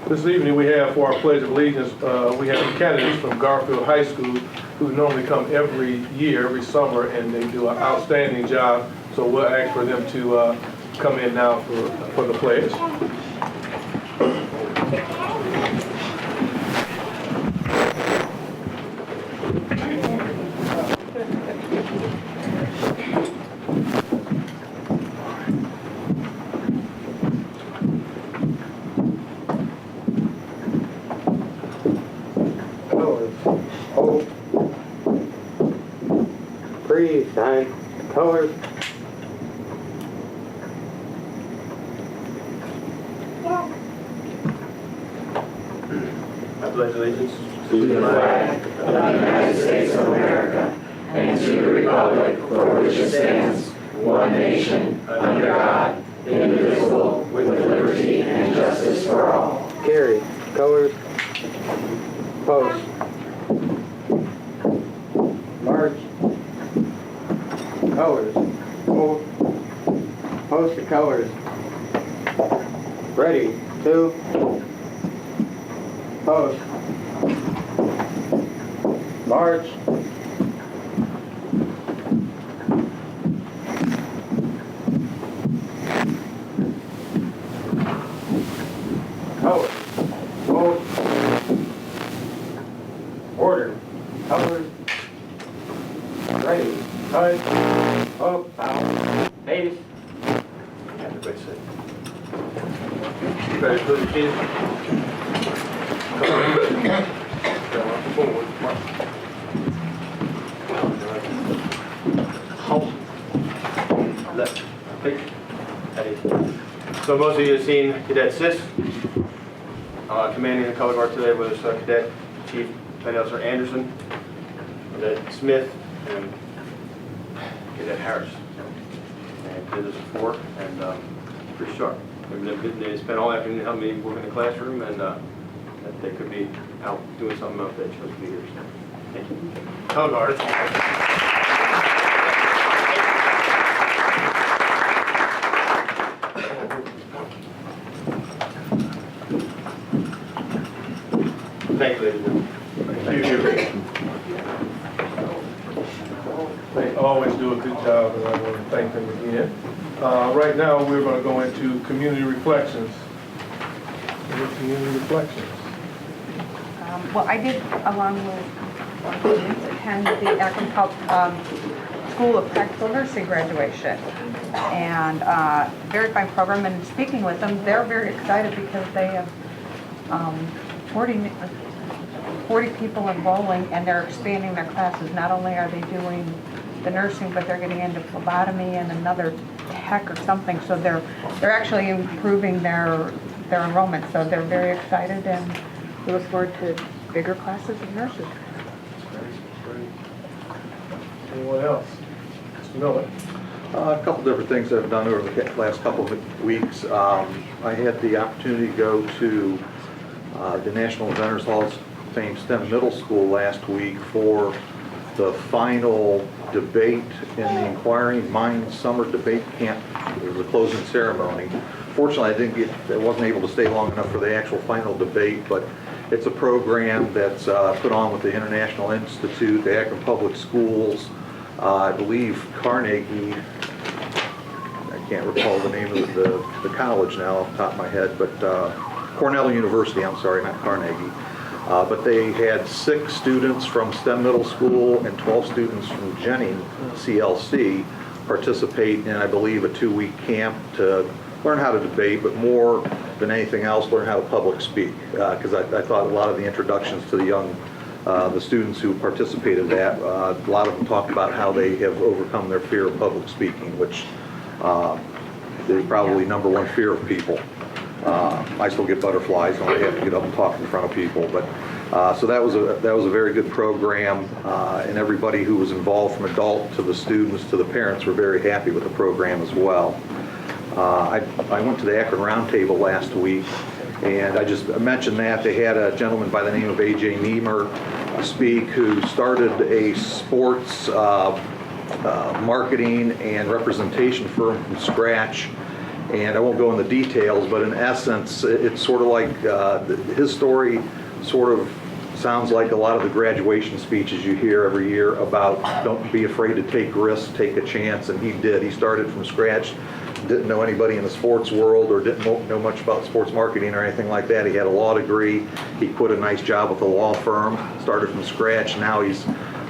This evening we have for our Pledge of Allegiance, we have candidates from Garfield High School who normally come every year, every summer, and they do an outstanding job. So we'll ask for them to come in now for the pledge. Freeze, sign, colors. I pledge allegiance to the flag of the United States of America and to the republic for which it stands, one nation, under God, indivisible, with liberty and justice for all. Carry, colors. Post. March. Colors. Hold. Post the colors. Ready. 2. Post. March. Colors. Hold. Order. Colors. Ready. Cut. Up. Out. Face. Everybody sit. You better put your keys. Forward. Hold. Left. Pick. So most of you have seen Cadet Sis commanding the color guard today was Cadet Chief Petty Officer Anderson, Cadet Smith, and Cadet Harris. And did this before, and pretty sharp. They spent all afternoon helping me work in the classroom, and that they could be out doing something else. They chose to be here. So, thank you. Color guard. Thank you, ladies and gentlemen. Thank you. They always do a good job, and I want to thank them again. Right now, we're going to go into community reflections. Community reflections. Well, I did, along with students, attend the Akron School of Practical Nursing graduation. And very fine program, and speaking with them, they're very excited because they have 40 people enrolling, and they're expanding their classes. Not only are they doing the nursing, but they're getting into phlebotomy and another tech or something. So they're actually improving their enrollment. So they're very excited, and we look forward to bigger classes of nurses. Anyone else? Mr. Miller. A couple different things I've done over the last couple of weeks. I had the opportunity to go to the National Inventors Hall of Fame STEM Middle School last week for the final debate in the Inquiring Minds Summer Debate Camp. It was a closing ceremony. Fortunately, I wasn't able to stay long enough for the actual final debate, but it's a program that's put on with the International Institute, the Akron Public Schools, I believe Carnegie. I can't recall the name of the college now off the top of my head, but Cornell University, I'm sorry, not Carnegie. But they had 6 students from STEM Middle School and 12 students from Jennings CLC participate in, I believe, a 2-week camp to learn how to debate, but more than anything else, learn how to public speak. Because I thought a lot of the introductions to the students who participated in that, a lot of them talked about how they have overcome their fear of public speaking, which is probably #1 fear of people. I still get butterflies when I have to get up and talk in front of people, but so that was a very good program, and everybody who was involved, from adult to the students to the parents, were very happy with the program as well. I went to the Akron Roundtable last week, and I just mentioned that they had a gentleman by the name of A.J. Niemer speak, who started a sports marketing and representation firm from scratch, And I won't go into details, but in essence, it's sort of like his story sort of sounds like a lot of the graduation speeches you hear every year about don't be afraid to take risks, take a chance, and he did. He started from scratch, didn't know anybody in the sports world or didn't know much about sports marketing or anything like that. He had a law degree. He quit a nice job with a law firm, started from scratch. Now he's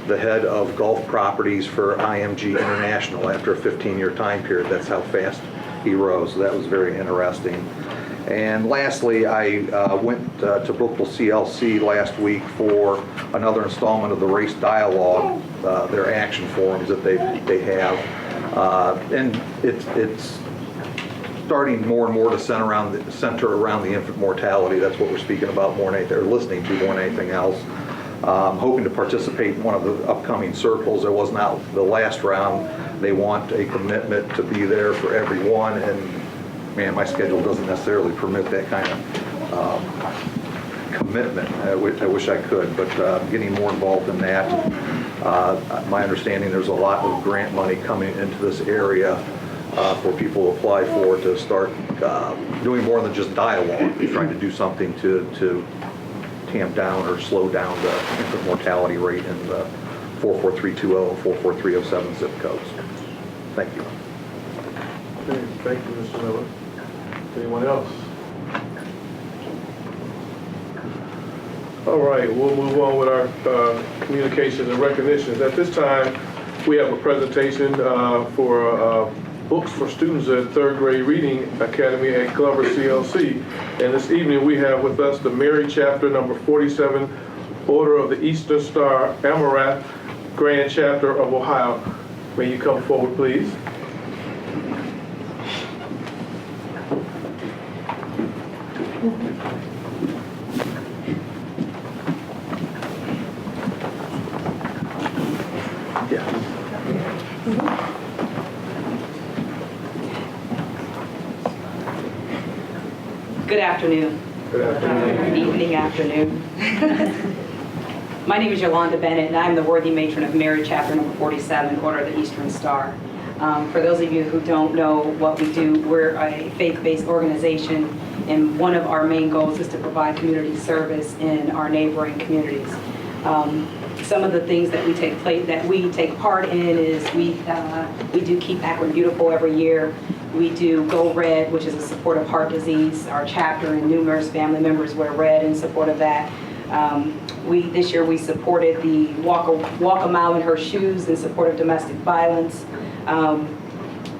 the head of golf properties for IMG International after a 15-year time period. That's how fast he rose. So that was very interesting. And lastly, I went to Brookville CLC last week for another installment of the Race Dialogue, their action forums that they have. And it's starting more and more to center around the infant mortality. That's what we're speaking about more than anything, or listening to more than anything else. Hoping to participate in one of the upcoming circles. It was not the last round. They want a commitment to be there for everyone, and man, my schedule doesn't necessarily permit that kind of commitment. I wish I could, but getting more involved in that. My understanding, there's a lot of grant money coming into this area for people to apply for to start doing more than just dialogue. They're trying to do something to tamp down or slow down the infant mortality rate in the 44320 and 44307 zip codes. Thank you. Okay, thank you, Mr. Miller. Anyone else? All right, we'll move on with our communications and recognitions. At this time, we have a presentation for books for students at third grade reading academy at Glover CLC. And this evening we have with us the Mary chapter number 47, Order of the Eastern Star, Amarath, Grand Chapter of Ohio. May you come forward, please. Good afternoon. Good afternoon. Evening, afternoon. My name is Yolanda Bennett, and I'm the worthy matron of Mary Chapter number 47, Order of the Eastern Star. For those of you who don't know what we do, we're a faith-based organization, and one of our main goals is to provide community service in our neighboring communities. Some of the things that we take part in is we do Keep Akron Beautiful every year. We do Go Red, which is in support of heart disease. Our chapter and numerous family members wear red in support of that. This year we supported the Walk a Mile in Her Shoes in support of domestic violence.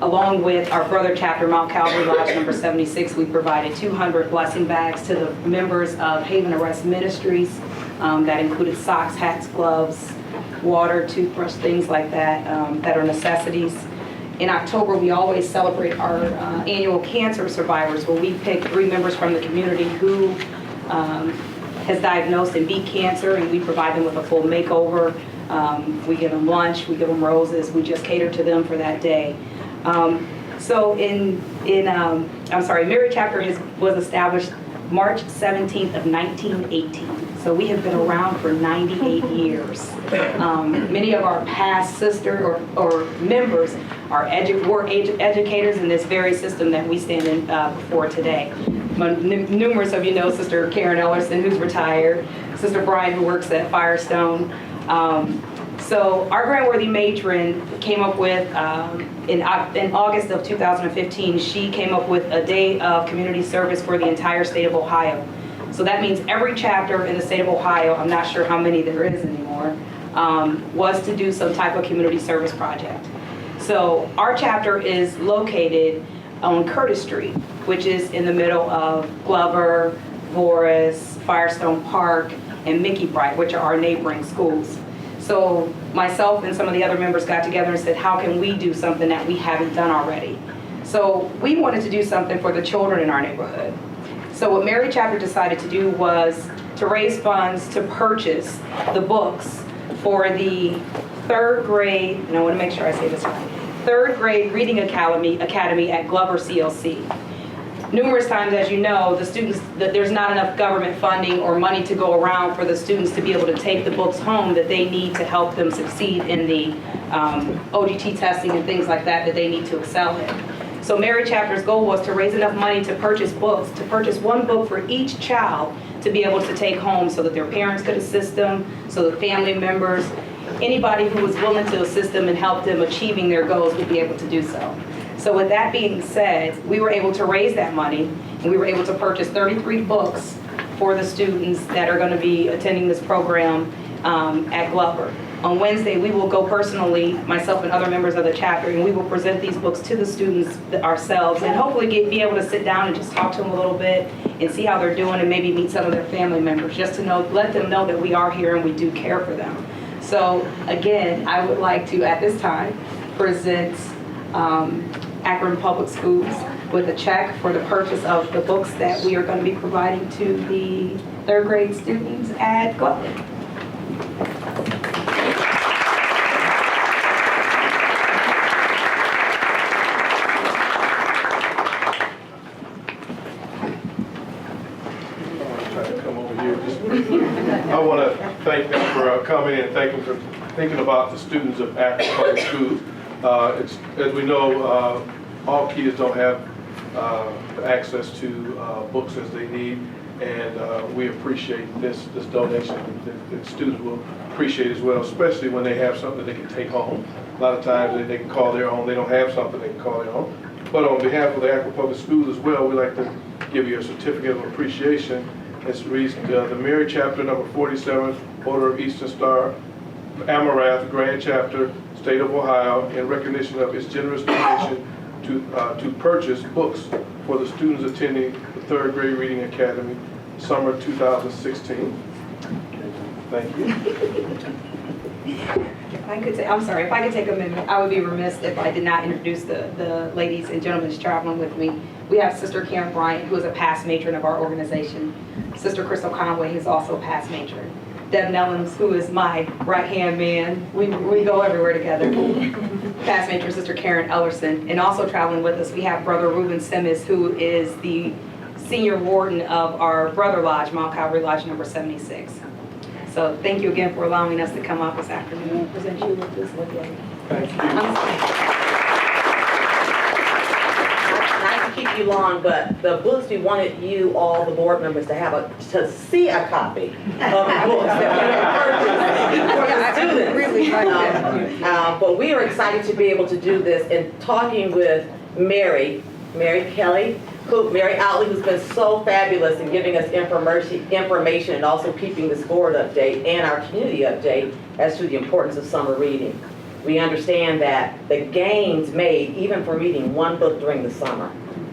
Along with our brother chapter, Mount Calvary Lodge number 76, we provided 200 blessing bags to the members of Haven Arrest Ministries. That included socks, hats, gloves, water, toothbrush, things like that, that are necessities. In October, we always celebrate our annual cancer survivors, where we pick 3 members from the community who has diagnosed and beat cancer, and we provide them with a full makeover. We give them lunch, we give them roses, we just cater to them for that day. Mary Chapter was established March 17th of 1918. So we have been around for 98 years. Many of our past sister or members were educators in this very system that we stand in before today. Numerous of you know Sister Karen Ellerson, who's retired, Sister Brian, who works at Firestone. So our Grand Worthy Matron came up with, in August of 2015, she came up with a day of community service for the entire state of Ohio. So that means every chapter in the state of Ohio, I'm not sure how many there is anymore, was to do some type of community service project. So our chapter is located on Curtis Street, which is in the middle of Glover, Boris, Firestone Park, and Mickey Bright, which are our neighboring schools. So myself and some of the other members got together and said, how can we do something that we haven't done already? So we wanted to do something for the children in our neighborhood. So what Mary Chapter decided to do was to raise funds to purchase the books for the third grade, and I want to make sure I say this right, third grade reading academy at Glover CLC. Numerous times, as you know, the students, that there's not enough government funding or money to go around for the students to be able to take the books home that they need to help them succeed in the OGT testing and things like that they need to excel in. So Mary Chapter's goal was to raise enough money to purchase books, to purchase one book for each child to be able to take home so that their parents could assist them, so that family members, anybody who was willing to assist them and help them achieving their goals would be able to do so. So with that being said, we were able to raise that money, and we were able to purchase 33 books for the students that are going to be attending this program at Glover. On Wednesday, we will go personally, myself and other members of the chapter, and we will present these books to the students ourselves, and hopefully be able to sit down and just talk to them a little bit and see how they're doing, and maybe meet some of their family members, just to let them know that we are here and we do care for them. So again, I would like to, at this time, present Akron Public Schools with a check for the purchase of the books that we are going to be providing to the third grade students at Glover. I want to thank them for coming and thank them for thinking about the students of Akron Public Schools. As we know, all kids don't have access to books as they need, and we appreciate this donation. The students will appreciate as well, especially when they have something they can take home. A lot of times they can call their own. They don't have something they can call their own. But on behalf of the Akron Public Schools as well, we'd like to give you a certificate of appreciation. It reads the Mary Chapter number 47, Order of Eastern Star, Amarath Grand Chapter, State of Ohio, in recognition of its generous donation to purchase books for the students attending the third grade Reading Academy, summer 2016. Thank you. If I could take a minute, I would be remiss if I did not introduce the ladies and gentlemen who's traveling with me. We have Sister Karen Bryant, who is a past matron of our organization. Sister Crystal Conway, who's also a past matron. Deb Nellums, who is my right-hand man. We go everywhere together. Past matron, Sister Karen Ellerson. And also traveling with us, we have Brother Reuben Simmons, who is the senior warden of our brother lodge, Mount Calvary Lodge number 76. So thank you again for allowing us to come out this afternoon and present you with this book. Thank you. Not to keep you long, but the books, we wanted you, all the board members, to see a copy of the books that we purchased for the students. But we are excited to be able to do this, and talking with Mary Kelly, Mary Outley, who's been so fabulous in giving us information and also keeping this board update and our community update as to the importance of summer reading. We understand that the gains made, even for reading one book during the summer,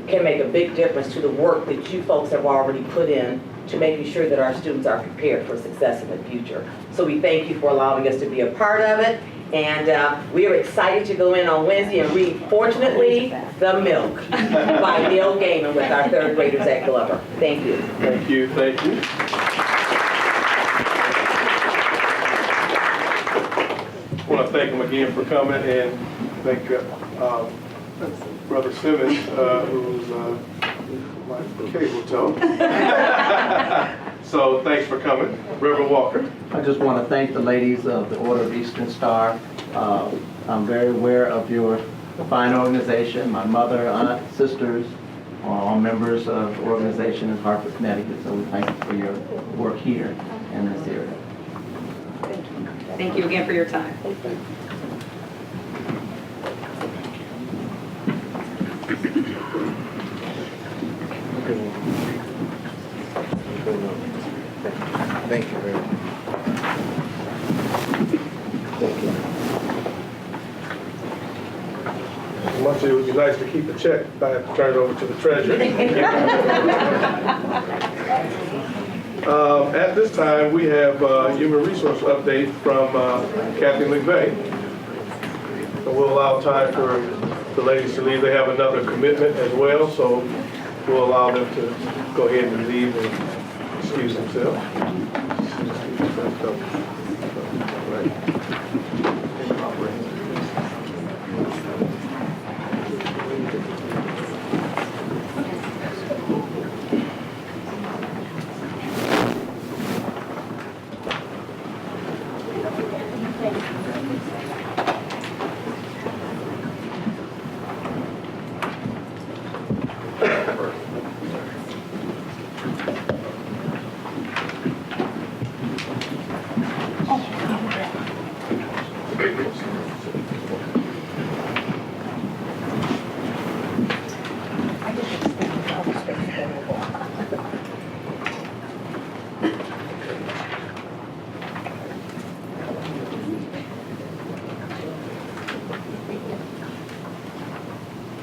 can make a big difference to the work that you folks have already put in to making sure that our students are prepared for success in the future. So we thank you for allowing us to be a part of it. And we are excited to go in on Wednesday and read, fortunately, The Milk by Neil Gaiman with our third graders at Glover. Thank you. Thank you. Thank you. I want to thank them again for coming, and thank Brother Simmons, who's my cable toe. So thanks for coming. Reverend Walker. I just want to thank the ladies of the Order of Eastern Star. I'm very aware of your fine organization. My mother, aunt, sisters are all members of the organization in Hartford, Connecticut, so we thank you for your work here in this area. Thank you again for your time. Thank you very much. Thank you. As much as it would be nice to keep the check, I have to turn it over to the treasurer. At this time, we have human resource update from Kathy McVeigh. And we'll allow time for the ladies to leave. They have another commitment as well, so we'll allow them to go ahead and leave and excuse themselves.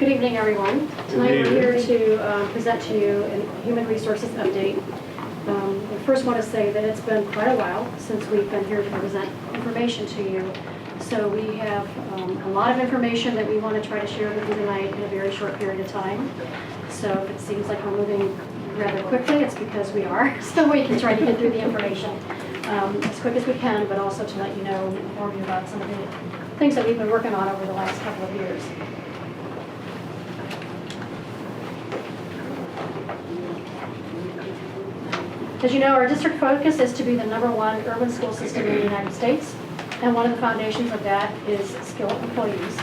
Good evening, everyone. Tonight we're here to present to you a human resources update. I first want to say that it's been quite a while since we've been here to present information to you. So we have a lot of information that we want to try to share with you tonight in a very short period of time. So if it seems like we're moving rather quickly, it's because we are. So we can try to get through the information as quick as we can, but also to let you know and inform you about some of the things that we've been working on over the last couple of years. As you know, our district focus is to be the #1 urban school system in the United States, and one of the foundations of that is skilled employees.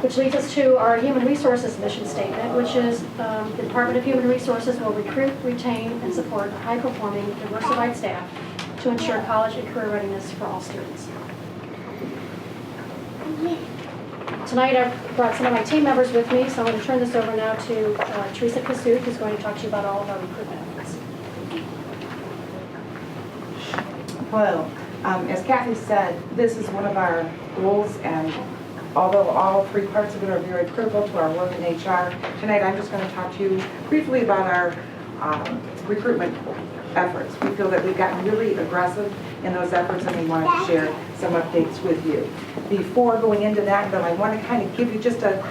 Which leads us to our human resources mission statement, which is the Department of Human Resources will recruit, retain, and support high-performing, diversified staff to ensure college and career readiness for all students. Tonight I've brought some of my team members with me, so I'm going to turn this over now to Teresa Kassoud, who's going to talk to you about all of our recruitment efforts. Hello. As Kathy said, this is one of our goals, and although all three parts of it are very critical to our work in HR, tonight I'm just going to talk to you briefly about our recruitment efforts. We feel that we've gotten really aggressive in those efforts, and we wanted to share some updates with you. Before going into that, though, I want to kind of give you just a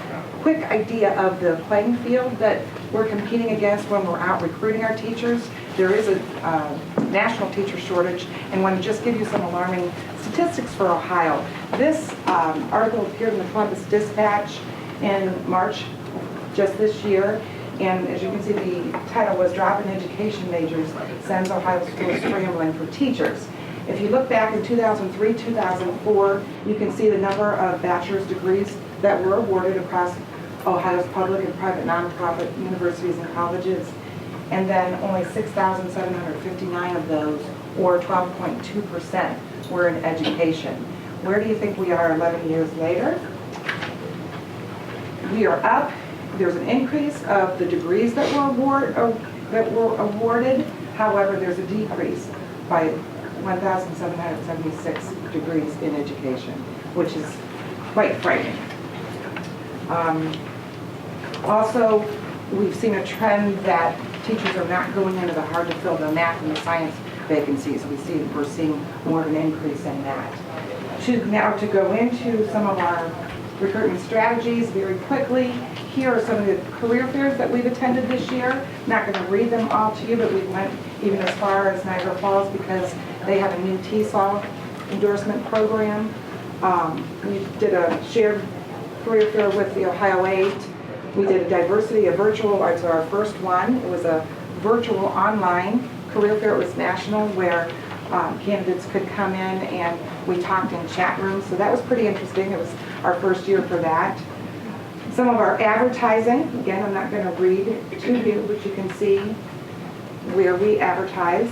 quick idea of the playing field that we're competing against when we're out recruiting our teachers. There is a national teacher shortage, and want to just give you some alarming statistics for Ohio. This article appeared in the Columbus Dispatch in March just this year, and as you can see, the title was "Drop in Education Majors Sends Ohio Schools Scrambling for Teachers." If you look back in 2003, 2004, you can see the number of bachelor's degrees that were awarded across Ohio's public and private nonprofit universities and colleges, and then only 6,759 of those, or 12.2%, were in education. Where do you think we are 11 years later? We are up. There's an increase of the degrees that were awarded. However, there's a decrease by 1,776 degrees in education, which is quite frightening. Also, we've seen a trend that teachers are not going into the hard-to-fill, the math and the science vacancies. We're seeing more of an increase in that. Now to go into some of our recruitment strategies very quickly. Here are some of the career fairs that we've attended this year. Not going to read them all to you, but we went even as far as Niagara Falls because they have a new TESOL endorsement program. We did a shared career fair with the Ohio 8. We did a diversity, a virtual, it's our first one. It was a virtual online career fair. It was national, where candidates could come in and we talked in chat rooms. So that was pretty interesting. It was our first year for that. Some of our advertising, again, I'm not going to read to you, but you can see where we advertise.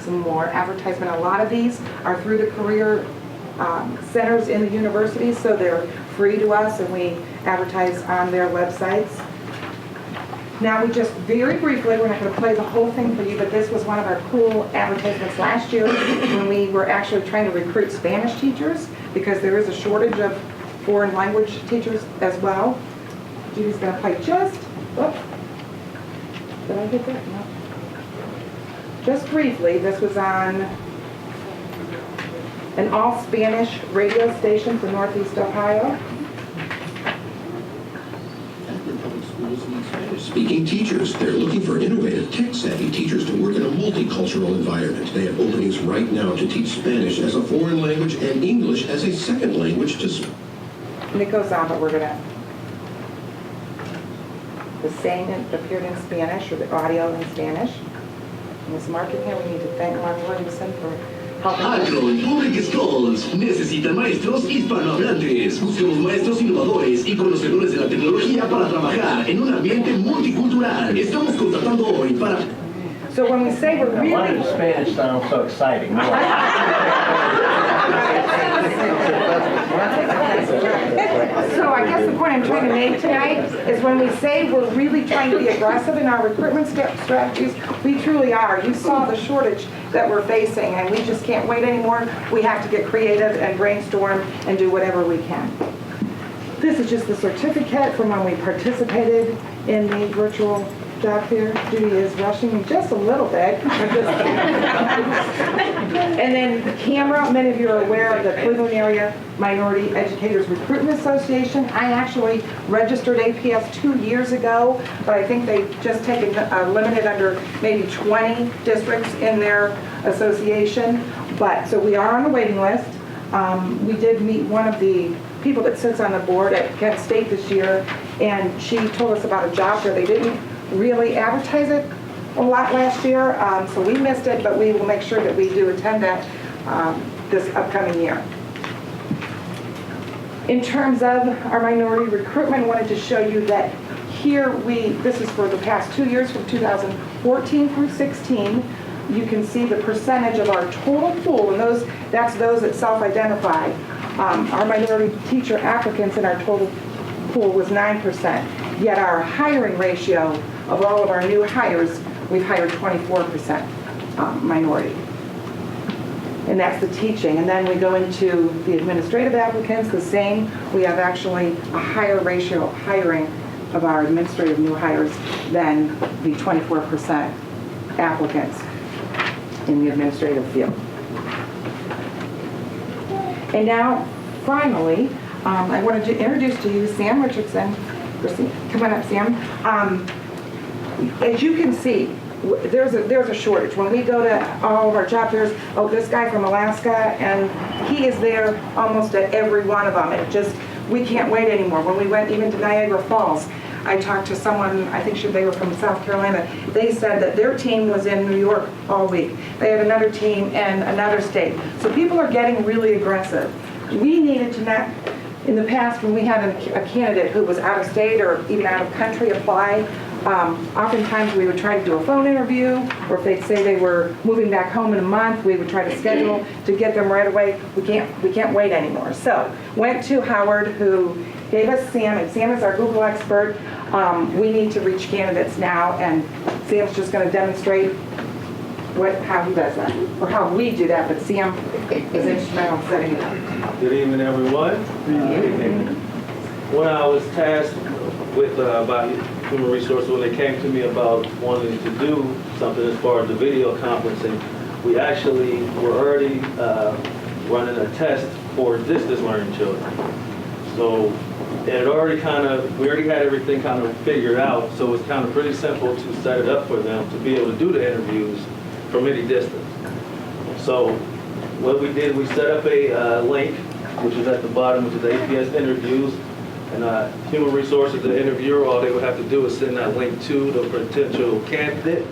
Some more advertisement. A lot of these are through the career centers in the universities, so they're free to us, and we advertise on their websites. Now we just very briefly, we're not going to play the whole thing for you, but this was one of our cool advertisements last year when we were actually trying to recruit Spanish teachers, because there is a shortage of foreign language teachers as well. Judy's going to play just, oops, did I get that? No. Just briefly, this was on an all-Spanish radio station for Northeast Ohio. Akron Public Schools need Spanish-speaking teachers. They're looking for innovative, tech-savvy teachers to work in a multicultural environment. They have openings right now to teach Spanish as a foreign language and English as a second language to... And it goes on, but we're going to... The same appeared in Spanish, or the audio in Spanish. And this market here, we need to thank Mark Williamson for helping us. Akron Public Schools necesita maestros hispanohablantes. Buscamos maestros innovadores y conocedores de la tecnología para trabajar en un ambiente multicultural. Estamos contratando hoy para... So when we say we're Why really... does Spanish sound so exciting? So I guess the point I'm trying to make tonight is when we say we're really trying to be aggressive in our recruitment strategies, we truly are. You saw the shortage that we're facing, and we just can't wait anymore. We have to get creative and brainstorm and do whatever we can. This is just the certificate from when we participated in the virtual job fair. Judy is rushing me just a little bit. And then the camera, many of you are aware of the Cleveland Area Minority Educators Recruitment Association. I actually registered APS 2 years ago, but I think they've just taken limited under maybe 20 districts in their association. But so we are on the waiting list. We did meet one of the people that sits on the board at Kent State this year, and she told us about a job fair. They didn't really advertise it a lot last year, so we missed it, but we will make sure that we do attend that this upcoming year. In terms of our minority recruitment, I wanted to show you that here this is for the past 2 years, from 2014 through 16. You can see the percentage of our total pool, and that's those that self-identify. Our minority teacher applicants in our total pool was 9%, yet our hiring ratio of all of our new hires, we've hired 24% minority. And that's the teaching. And then we go into the administrative applicants, the same. We have actually a higher ratio of hiring of our administrative new hires than the 24% applicants in the administrative field. And now, finally, I wanted to introduce to you Sam Richardson. Come on up, Sam. As you can see, there's a shortage. When we go to all of our job fairs, this guy from Alaska, and he is there almost at every one of them. We can't wait anymore. When we went even to Niagara Falls, I talked to someone, I think they were from South Carolina. They said that their team was in New York all week. They had another team in another state. So people are getting really aggressive. We needed to not, in the past when we had a candidate who was out of state or even out of country apply, oftentimes we would try to do a phone interview, or if they'd say they were moving back home in a month, we would try to schedule to get them right away. We can't wait anymore. So went to Howard, who gave us Sam, and Sam is our Google expert. We need to reach candidates now, and Sam's just going to demonstrate how he does that, or how we do that, but Sam is instrumental in setting it up. Good evening, everyone. Good evening. When I was tasked with about human resources, when they came to me about wanting to do something as far as the video conferencing, we actually were already running a test for distance learning children. So we already had everything kind of figured out, so it's kind of pretty simple to set it up for them to be able to do the interviews from any distance. So what we did, we set up a link, which is at the bottom, which is APS interviews, and human resources, the interviewer, all they would have to do is send that link to the potential candidate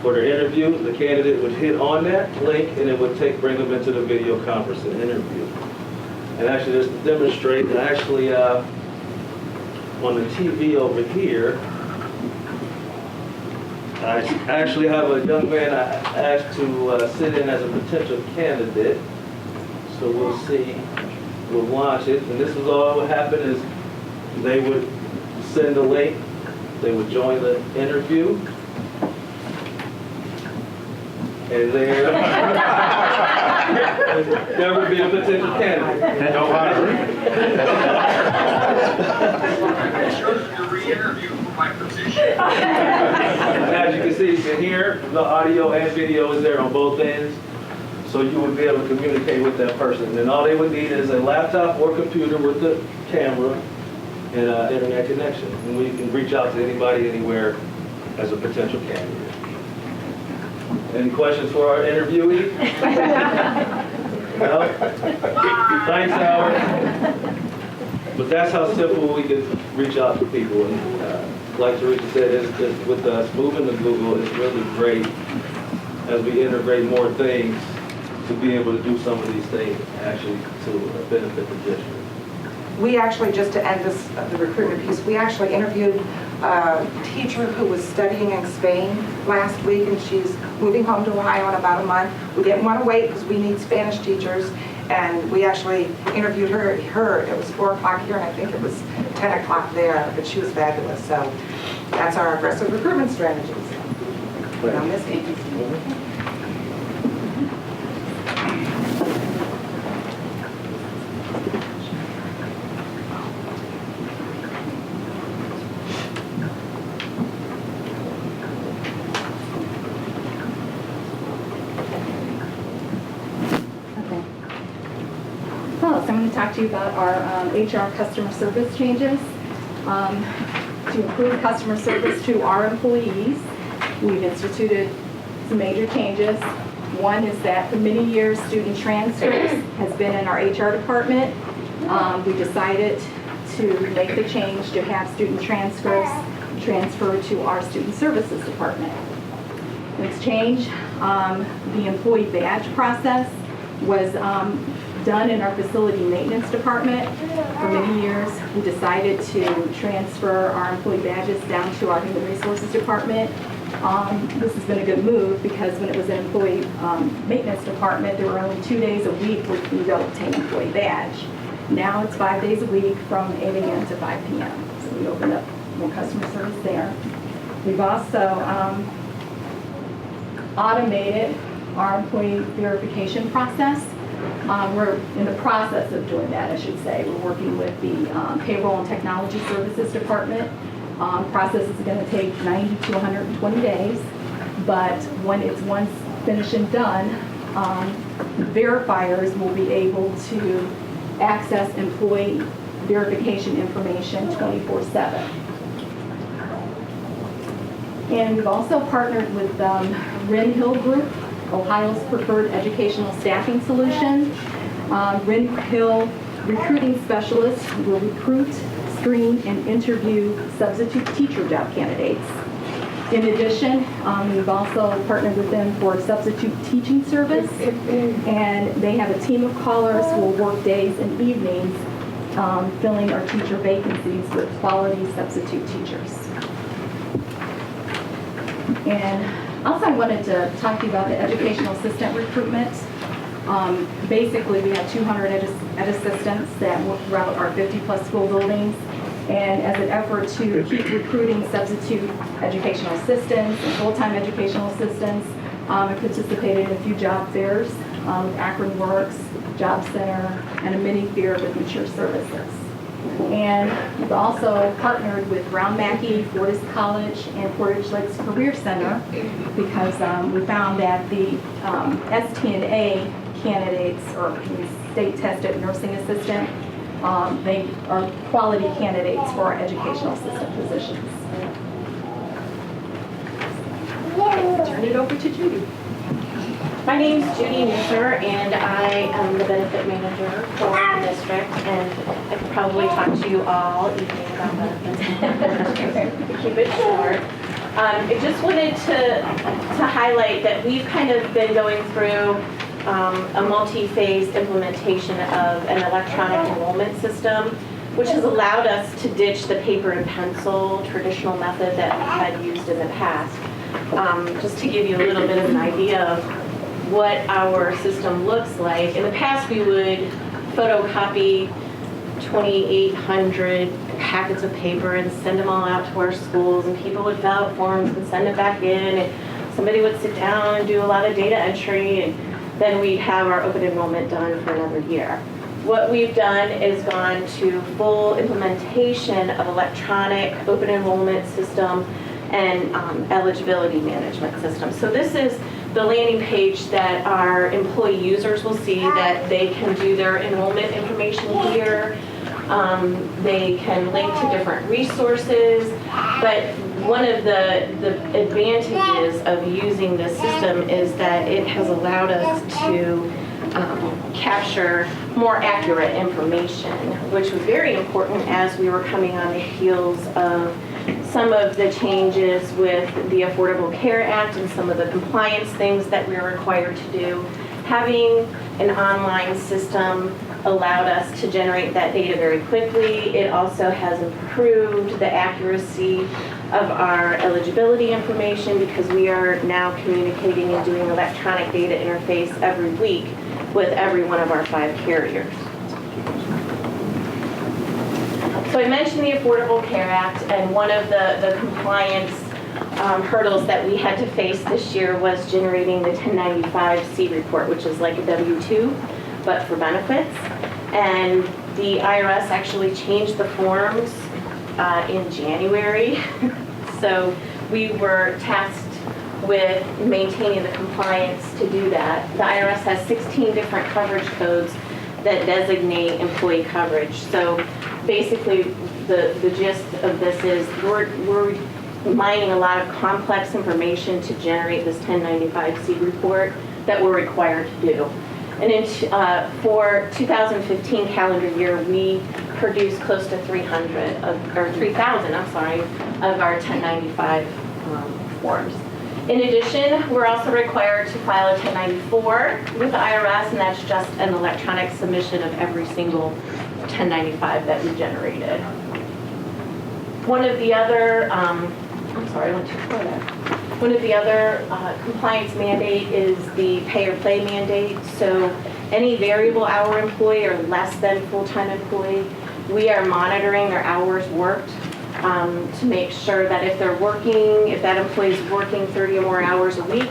for their interview. The candidate would hit on that link, and it would bring them into the video conferencing interview. And actually, just to demonstrate, actually on the TV over here, I actually have a young man I asked to sit in as a potential candidate. So we'll see, we'll launch it. And this is all what happened is they would send a link, they would join the interview. And there would be a potential candidate. As you can see, you can hear the audio and video is there on both ends. So you would be able to communicate with that person. And all they would need is a laptop or computer with the camera and internet connection. And we can reach out to anybody, anywhere as a potential candidate. Any questions for our interviewee? No? Thanks, Howard. But that's how simple we can reach out to people. And like Teresa said, with us moving to Google, it's really great as we integrate more things to be able to do some of these things actually to benefit the district. We actually, just to end the recruitment piece, we actually interviewed a teacher who was studying in Spain last week, and she's moving home to Ohio in about a month. We didn't want to wait because we need Spanish teachers, And we actually interviewed her, it was 4 o'clock here, and I think it was 10 o'clock there, but she was fabulous. So that's our aggressive recruitment strategies. Now, Ms. Gaines. So I'm going to talk to you about our HR customer service changes. To improve customer service to our employees, we've instituted some major changes. One is that for many years, student transcripts has been in our HR department. We decided to make the change to have student transcripts transferred to our student services department. Next change, the employee badge process was done in our facility maintenance department. For many years, we decided to transfer our employee badges down to our human resources department. This has been a good move because when it was an employee maintenance department, there were only 2 days a week where we go obtain an employee badge. Now it's 5 days a week from 8 a.m. to 5 p.m. So we opened up more customer service there. We've also automated our employee verification process. We're in the process of doing that, I should say. We're working with the Payroll and Technology Services Department. Process is going to take 90 to 120 days, but when it's once finished and done, verifiers will be able to access employee verification information 24/7. And we've also partnered with Wren Hill Group, Ohio's preferred educational staffing solution. Wren Hill recruiting specialists will recruit, screen, and interview substitute teacher job candidates. In addition, we've also partnered with them for substitute teaching service, and they have a team of callers who will work days and evenings filling our teacher vacancies with quality substitute teachers. And also I wanted to talk to you about the educational assistant recruitment. Basically, we have 200 ed assistants that work throughout our 50-plus school buildings. And as an effort to keep recruiting substitute educational assistants and full-time educational assistants, I participated in a few job fairs with Akron Works, Job Center, and a mini fair with Mature Services. And we've also partnered with Brown Mackey, Fortis College, and Portage Lakes Career Center because we found that the STNA candidates, or state-tested nursing assistant, they are quality candidates for our educational assistant positions. Turn it over to Judy. My name is Judy Newser, and I am the benefit manager for the district, and I could probably talk to you all evening about benefits. To keep it short. I just wanted to highlight that we've kind of been going through a multi-phase implementation of an electronic enrollment system, which has allowed us to ditch the paper and pencil traditional method that we had used in the past. Just to give you a little bit of an idea of what our system looks like. In the past, we would photocopy 2,800 packets of paper and send them all out to our schools, and people would fill out forms and send it back in, and somebody would sit down and do a lot of data entry, and then we'd have our open enrollment done for another year. What we've done is gone to full implementation of electronic open enrollment system and eligibility management system. So this is the landing page that our employee users will see, that they can do their enrollment information here. They can link to different resources, but one of the advantages of using this system is that it has allowed us to capture more accurate information, which was very important as we were coming on the heels of some of the changes with the Affordable Care Act and some of the compliance things that we were required to do. Having an online system allowed us to generate that data very quickly. It also has improved the accuracy of our eligibility information because we are now communicating and doing electronic data interface every week with every one of our 5 carriers. So I mentioned the Affordable Care Act, and one of the compliance hurdles that we had to face this year was generating the 1095-C report, which is like a W-2, but for benefits. And the IRS actually changed the forms in January. So we were tasked with maintaining the compliance to do that. The IRS has 16 different coverage codes that designate employee coverage. So basically, the gist of this is we're mining a lot of complex information to generate this 1095-C report that we're required to do. And for 2015 calendar year, we produced close to 3,000, of our 1095 forms. In addition, we're also required to file a 1094 with the IRS, and that's just an electronic submission of every single 1095 that we generated. One of the other, One of the other compliance mandate is the pay or play mandate. So any variable hour employee or less than full-time employee, we are monitoring their hours worked to make sure that if that employee is working 30 or more hours a week,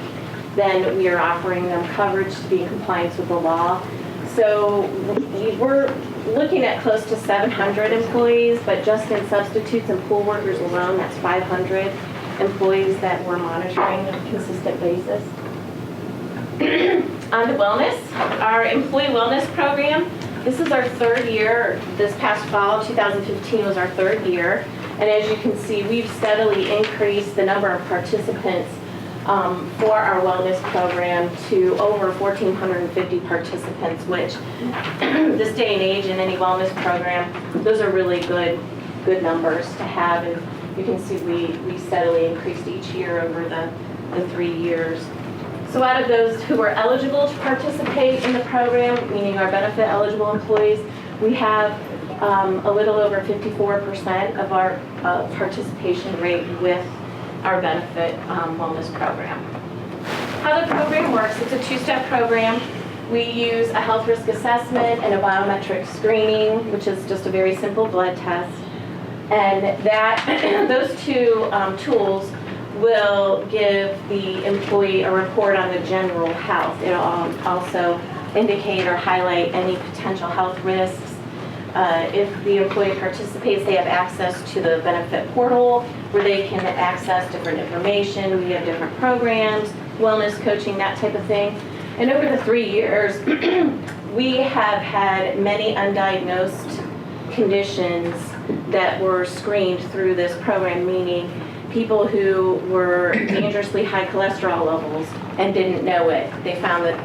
then we are offering them coverage to be in compliance with the law. So we're looking at close to 700 employees, but just in substitutes and pool workers alone, that's 500 employees that we're monitoring on a consistent basis. On to wellness, our employee wellness program. This is our 3rd year. This past fall, 2015 was our 3rd year. And as you can see, we've steadily increased the number of participants for our wellness program to over 1,450 participants, which this day and age in any wellness program, those are really good numbers to have. And you can see we steadily increased each year over the 3 years. So out of those who are eligible to participate in the program, meaning our benefit eligible employees, we have a little over 54% of our participation rate with our benefit wellness program. How the program works, it's a 2-step program. We use a health risk assessment and a biometric screening, which is just a very simple blood test. And those 2 tools will give the employee a report on the general health. It'll also indicate or highlight any potential health risks. If the employee participates, they have access to the benefit portal where they can access different information. We have different programs, wellness coaching, that type of thing. And over the 3 years, we have had many undiagnosed conditions that were screened through this program, meaning people who were dangerously high cholesterol levels and didn't know it. They found that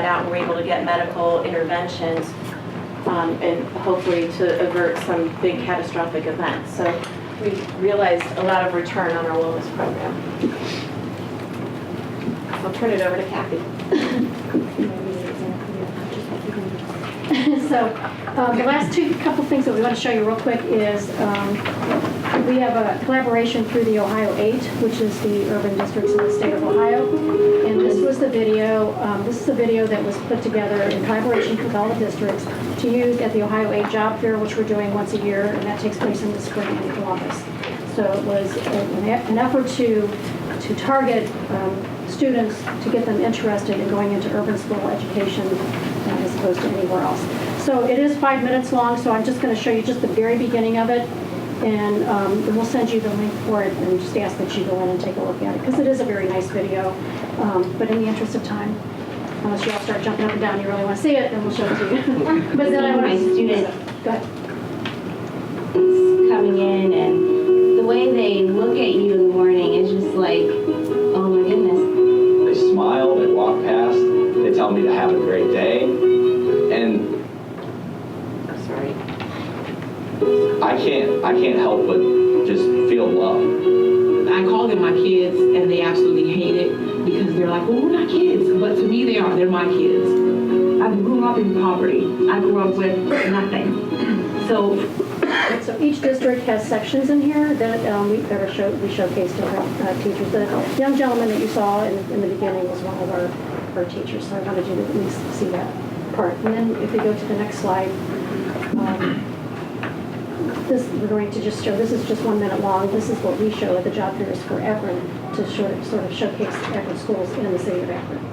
out and were able to get medical interventions and hopefully to avert some big catastrophic events. So we realized a lot of return on our wellness program. I'll turn it over to Kathy. So the last couple things that we want to show you real quick is we have a collaboration through the Ohio 8, which is the urban districts in the state of Ohio. And this was the video, this is a video that was put together in collaboration with all the districts to use at the Ohio 8 job fair, which we're doing once a year, and that takes place in the spring in Columbus. So it was an effort to target students to get them interested in going into urban school education as opposed to anywhere else. So it is 5 minutes long, so I'm just going to show you just the very beginning of it, and we'll send you the link for it and just ask that you go in and take a look at it, because it is a very nice video. But in the interest of time, unless you all start jumping up and down, you really want to see it, then we'll show it to you. But then I want to student. Go ahead. Coming in, and the way they look at you in the morning is just like, oh my goodness. They smile, they walk past, they tell me to have a great day, and I'm sorry. I can't help but just feel love. I call them my kids, and they absolutely hate it because they're like, well, we're not kids. But to me, they are. They're my kids. I grew up in poverty. I grew up with nothing. So So each district has sections in here that we showcase different teachers. The young gentleman that you saw in the beginning was one of our teachers, so I wanted you to at least see that part. And then if we go to the next slide, we're going to just show, this is just 1 minute long. This is what we show at the job fairs for Akron to sort of showcase Akron schools in the city of Akron.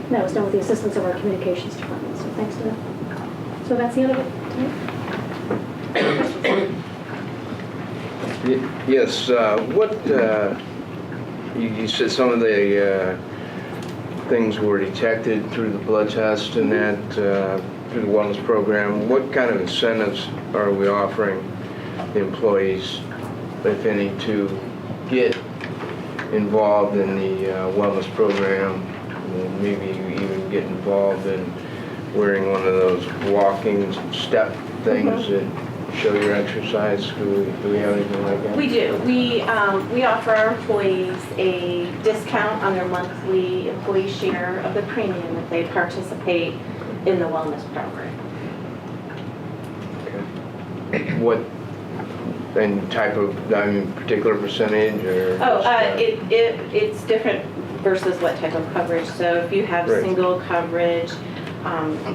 That was done with the assistance of our communications department, so thanks to them. So that's the end of it. Yes, you said some of the things were detected through the blood test and that, through the wellness program. What kind of incentives are we offering the employees, if any, to get involved in the wellness program? Maybe even get involved in wearing one of those walking step things that show your exercise. Do we have anything like that? We do. We offer our employees a discount on their monthly employee share of the premium if they participate in the wellness program. Okay. What type of, particular percentage or? Oh, it's different versus what type of coverage. So if you have single coverage,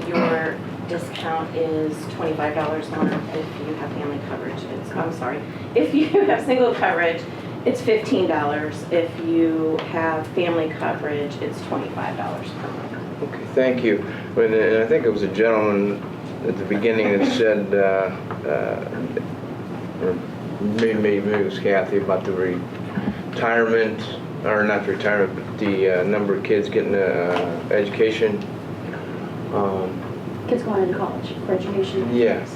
your discount is $25 a month. If you have family coverage, if you have single coverage, it's $15. If you have family coverage, it's $25 per month. Okay, thank you. And I think it was a gentleman at the beginning that said, or maybe it was Kathy, about the retirement, or not retirement, but the number of kids getting education. Kids going into college for education. Yes.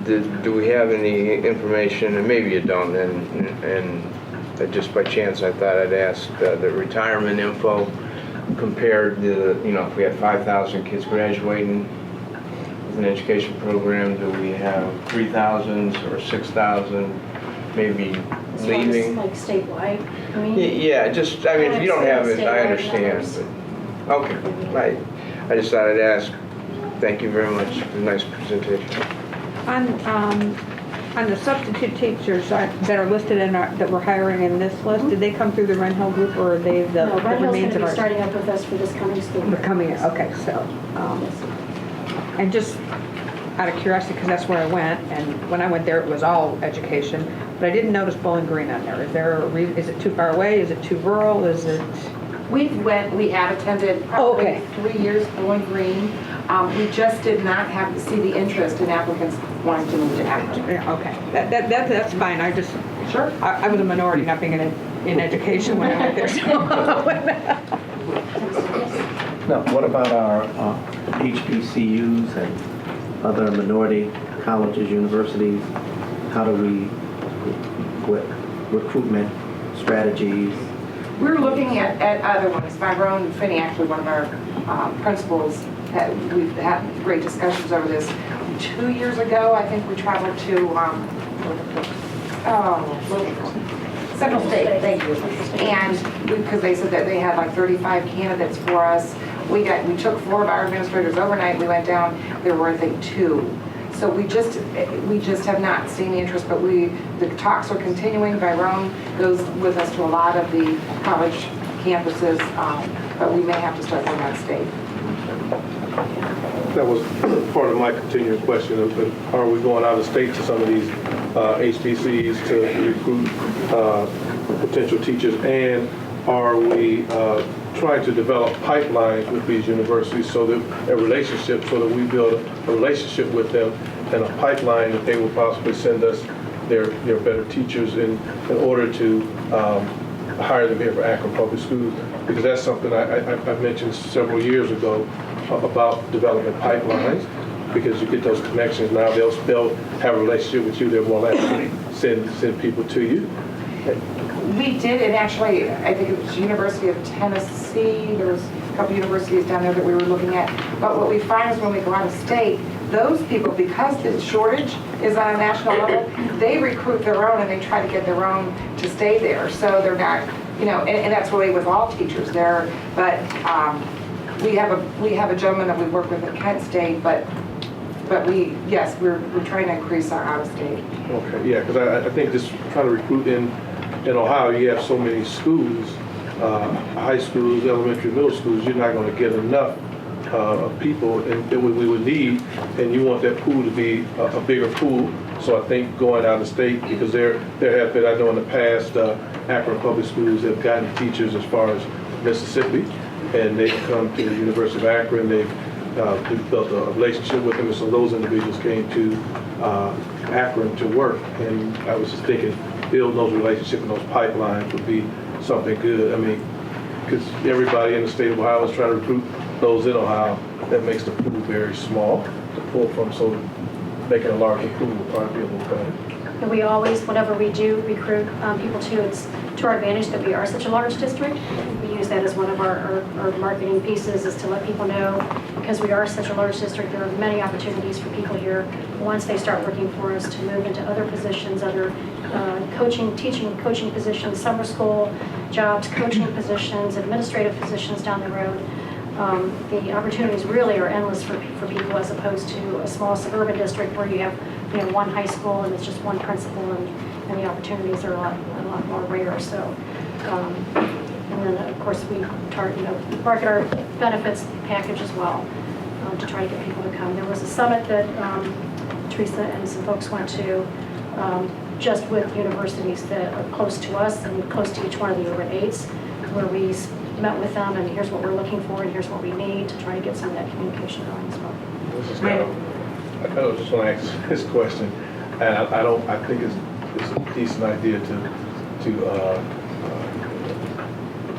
Do we have any information, and maybe you don't, and just by chance I thought I'd ask the retirement info compared to, if we had 5,000 kids graduating with an education program, do we have 3,000 or 6,000 maybe leaving? Like statewide? Yeah, if you don't have it, I understand. But, okay, right. I just thought I'd ask. Thank you very much. Nice presentation. On the substitute teachers that are listed that we're hiring in this list, did they come through the Ren Hill group, or are they the No, Ren Hill's going remains to of be our? starting up with us for this coming school year. Okay, so, and just out of curiosity, because that's where I went, and when I went there, it was all education, but I didn't notice Bowling Green on there. Is it too far away? Is it too rural? Is it? We have attended probably 3 years Bowling Green. We just did not see the interest in applicants wanting to move to Akron. Yeah, okay. That's fine. I was a minority not being in education when I went there. Now, what about our HBCUs and other minority colleges, universities? How do we, what recruitment strategies? We're looking at other ones. Tyrone Finney, actually one of our principals, we've had great discussions over this. 2 years ago, I think we traveled to Central State, thank you. And because they said that they had like 35 candidates for us. We took 4 of our administrators overnight. We went down, there were I think 2. So we just have not seen the interest, but the talks are continuing. Tyrone goes with us to a lot of the college campuses. but we may have to start going out of state. That was part of my continuing question of, are we going out of state to some of these HBCs to recruit potential teachers, and are we trying to develop pipelines with these universities so that a relationship, so that we build a relationship with them and a pipeline that they will possibly send us their better teachers in order to hire them here for Akron Public Schools, because that's something I mentioned several years ago about developing pipelines, because you get those connections. Now they'll have a relationship with you. They're more likely to send people to you. We did, and actually, I think it was University of Tennessee. There was a couple universities down there that we were looking at. But what we find is when we go out of state, those people, because the shortage is on a national level, they recruit their own and they try to get their own to stay there. So they're not, and that's the way with all teachers there. But we have a gentleman that we work with at Kent State, but we're trying to increase our out of state. Okay, yeah, because I think just trying to recruit in Ohio, you have so many schools, high schools, elementary, middle schools, you're not going to get enough of people that we would need, and you want that pool to be a bigger pool. So I think going out of state, because there have been, I know in the past, Akron Public Schools have gotten teachers as far as Mississippi, and they've come to the University of Akron. They've built a relationship with them, and so those individuals came to Akron to work. And I was just thinking, building those relationships and those pipelines would be something good. I mean, because everybody in the state of Ohio is trying to recruit those in Ohio. That makes the pool very small to pull from, so making a larger pool would probably be a little better. And we always, whenever we do recruit people to, it's to our advantage that we are such a large district. We use that as one of our marketing pieces, is to let people know, because we are such a large district, there are many opportunities for people here once they start working for us to move into other positions, other teaching and coaching positions, summer school jobs, coaching positions, administrative positions down the road. The opportunities really are endless for people, as opposed to a small suburban district where you have one high school and it's just one principal, and the opportunities are a lot more rare. So, and then of course we market our benefits package as well to try to get people to come. There was a summit that Teresa and some folks went to, just with universities that are close to us and close to each one of the urban 8s, where we met with them, and here's what we're looking for and here's what we need to try to get some of that communication going as well. I just want to ask this question, and I think it's a decent idea to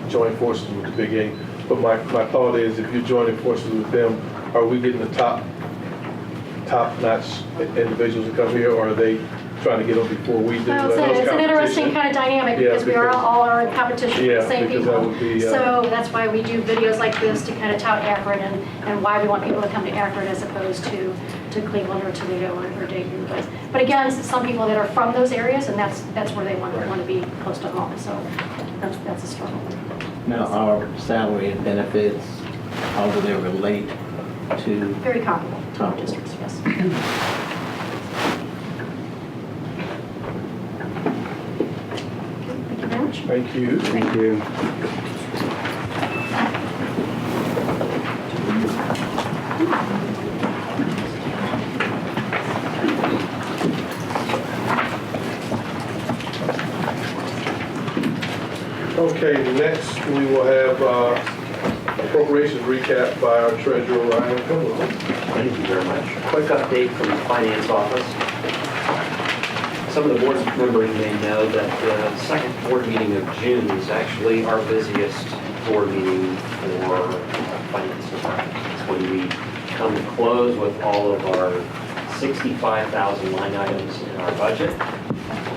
join forces with the Big 8. But my thought is, if you're joining forces with them, are we getting the top-notch individuals to come here, or are they trying to get them before we do? Well, it's an interesting kind of dynamic, because we all are in competition with the same people. So that's why we do videos like this to kind of tout Akron and why we want people to come to Akron as opposed to Cleveland or Toledo or Dayton. But again, some people that are from those areas, and that's where they want to be close to home. So that's a struggle. Now, our salary and benefits, how do they relate to? Very comparable to our districts, yes. Thank you. Thank you. Okay, next we will have appropriations recap by our treasurer, Ryan Kimberly. Thank you very much. Quick update from the finance office. Some of the board members may know that the second board meeting of June is actually our busiest board meeting for finance department. It's when we come to close with all of our 65,000 line items in our budget.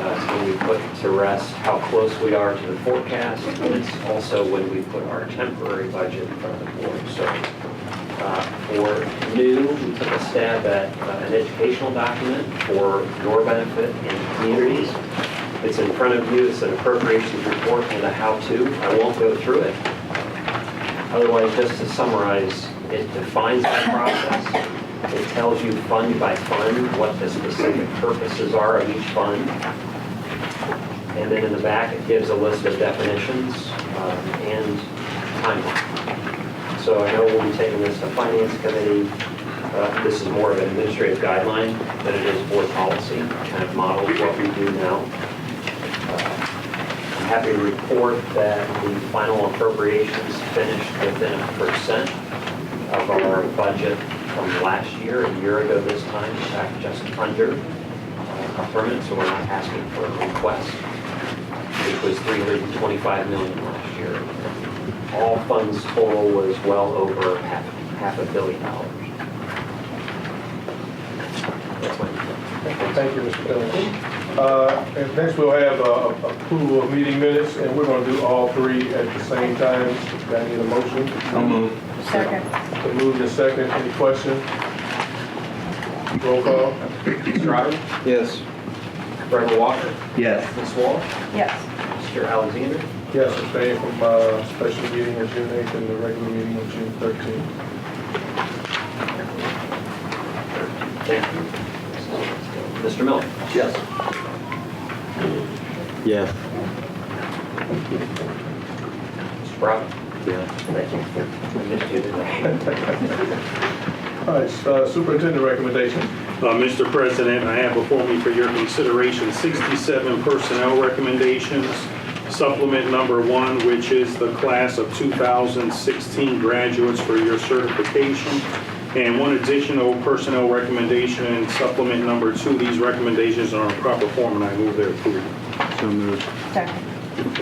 It's when we put to rest how close we are to the forecast, and it's also when we put our temporary budget in front of the board. So for new, we took a stab at an educational document for your benefit and communities. It's in front of you. It's an appropriations report and a how-to. I won't go through it. Otherwise, just to summarize, it defines the process. It tells you fund by fund what the specific purposes are of each fund. And then in the back, it gives a list of definitions and timeline. So I know we'll be taking this to Finance Committee. This is more of an administrative guideline than it is board policy, kind of models what we do now. I'm happy to report that the final appropriations finished within 1% of our budget from last year. A year ago this time, in fact, just under a permit, so we're not asking for a request, which was $325 million last year. All funds total was well over half $500 million. That's my Thank you, Mr. Pillington. And next we'll have approval of meeting minutes, and we're going to do all three at the same time. I need a motion. So moved. Second. So moved and second. Any questions? Roll call. Mr. Otter? Yes. Reverend Walker? Yes. Ms. Wall? Yes. Mr. Alexander? Yes, abstain from special meeting on June 8th and the regular meeting on June 13th. Thank you. Mr. Miller? Yes. Yes. Mr. Brown? Yes. Thank you. I missed you today. All right, superintendent recommendation. Mr. President, I have before me for your consideration 67 personnel recommendations. Supplement number 1, which is the class of 2016 graduates for your certification. And one additional personnel recommendation in supplement number 2. These recommendations are in proper form and I move their approval. So moved. Second.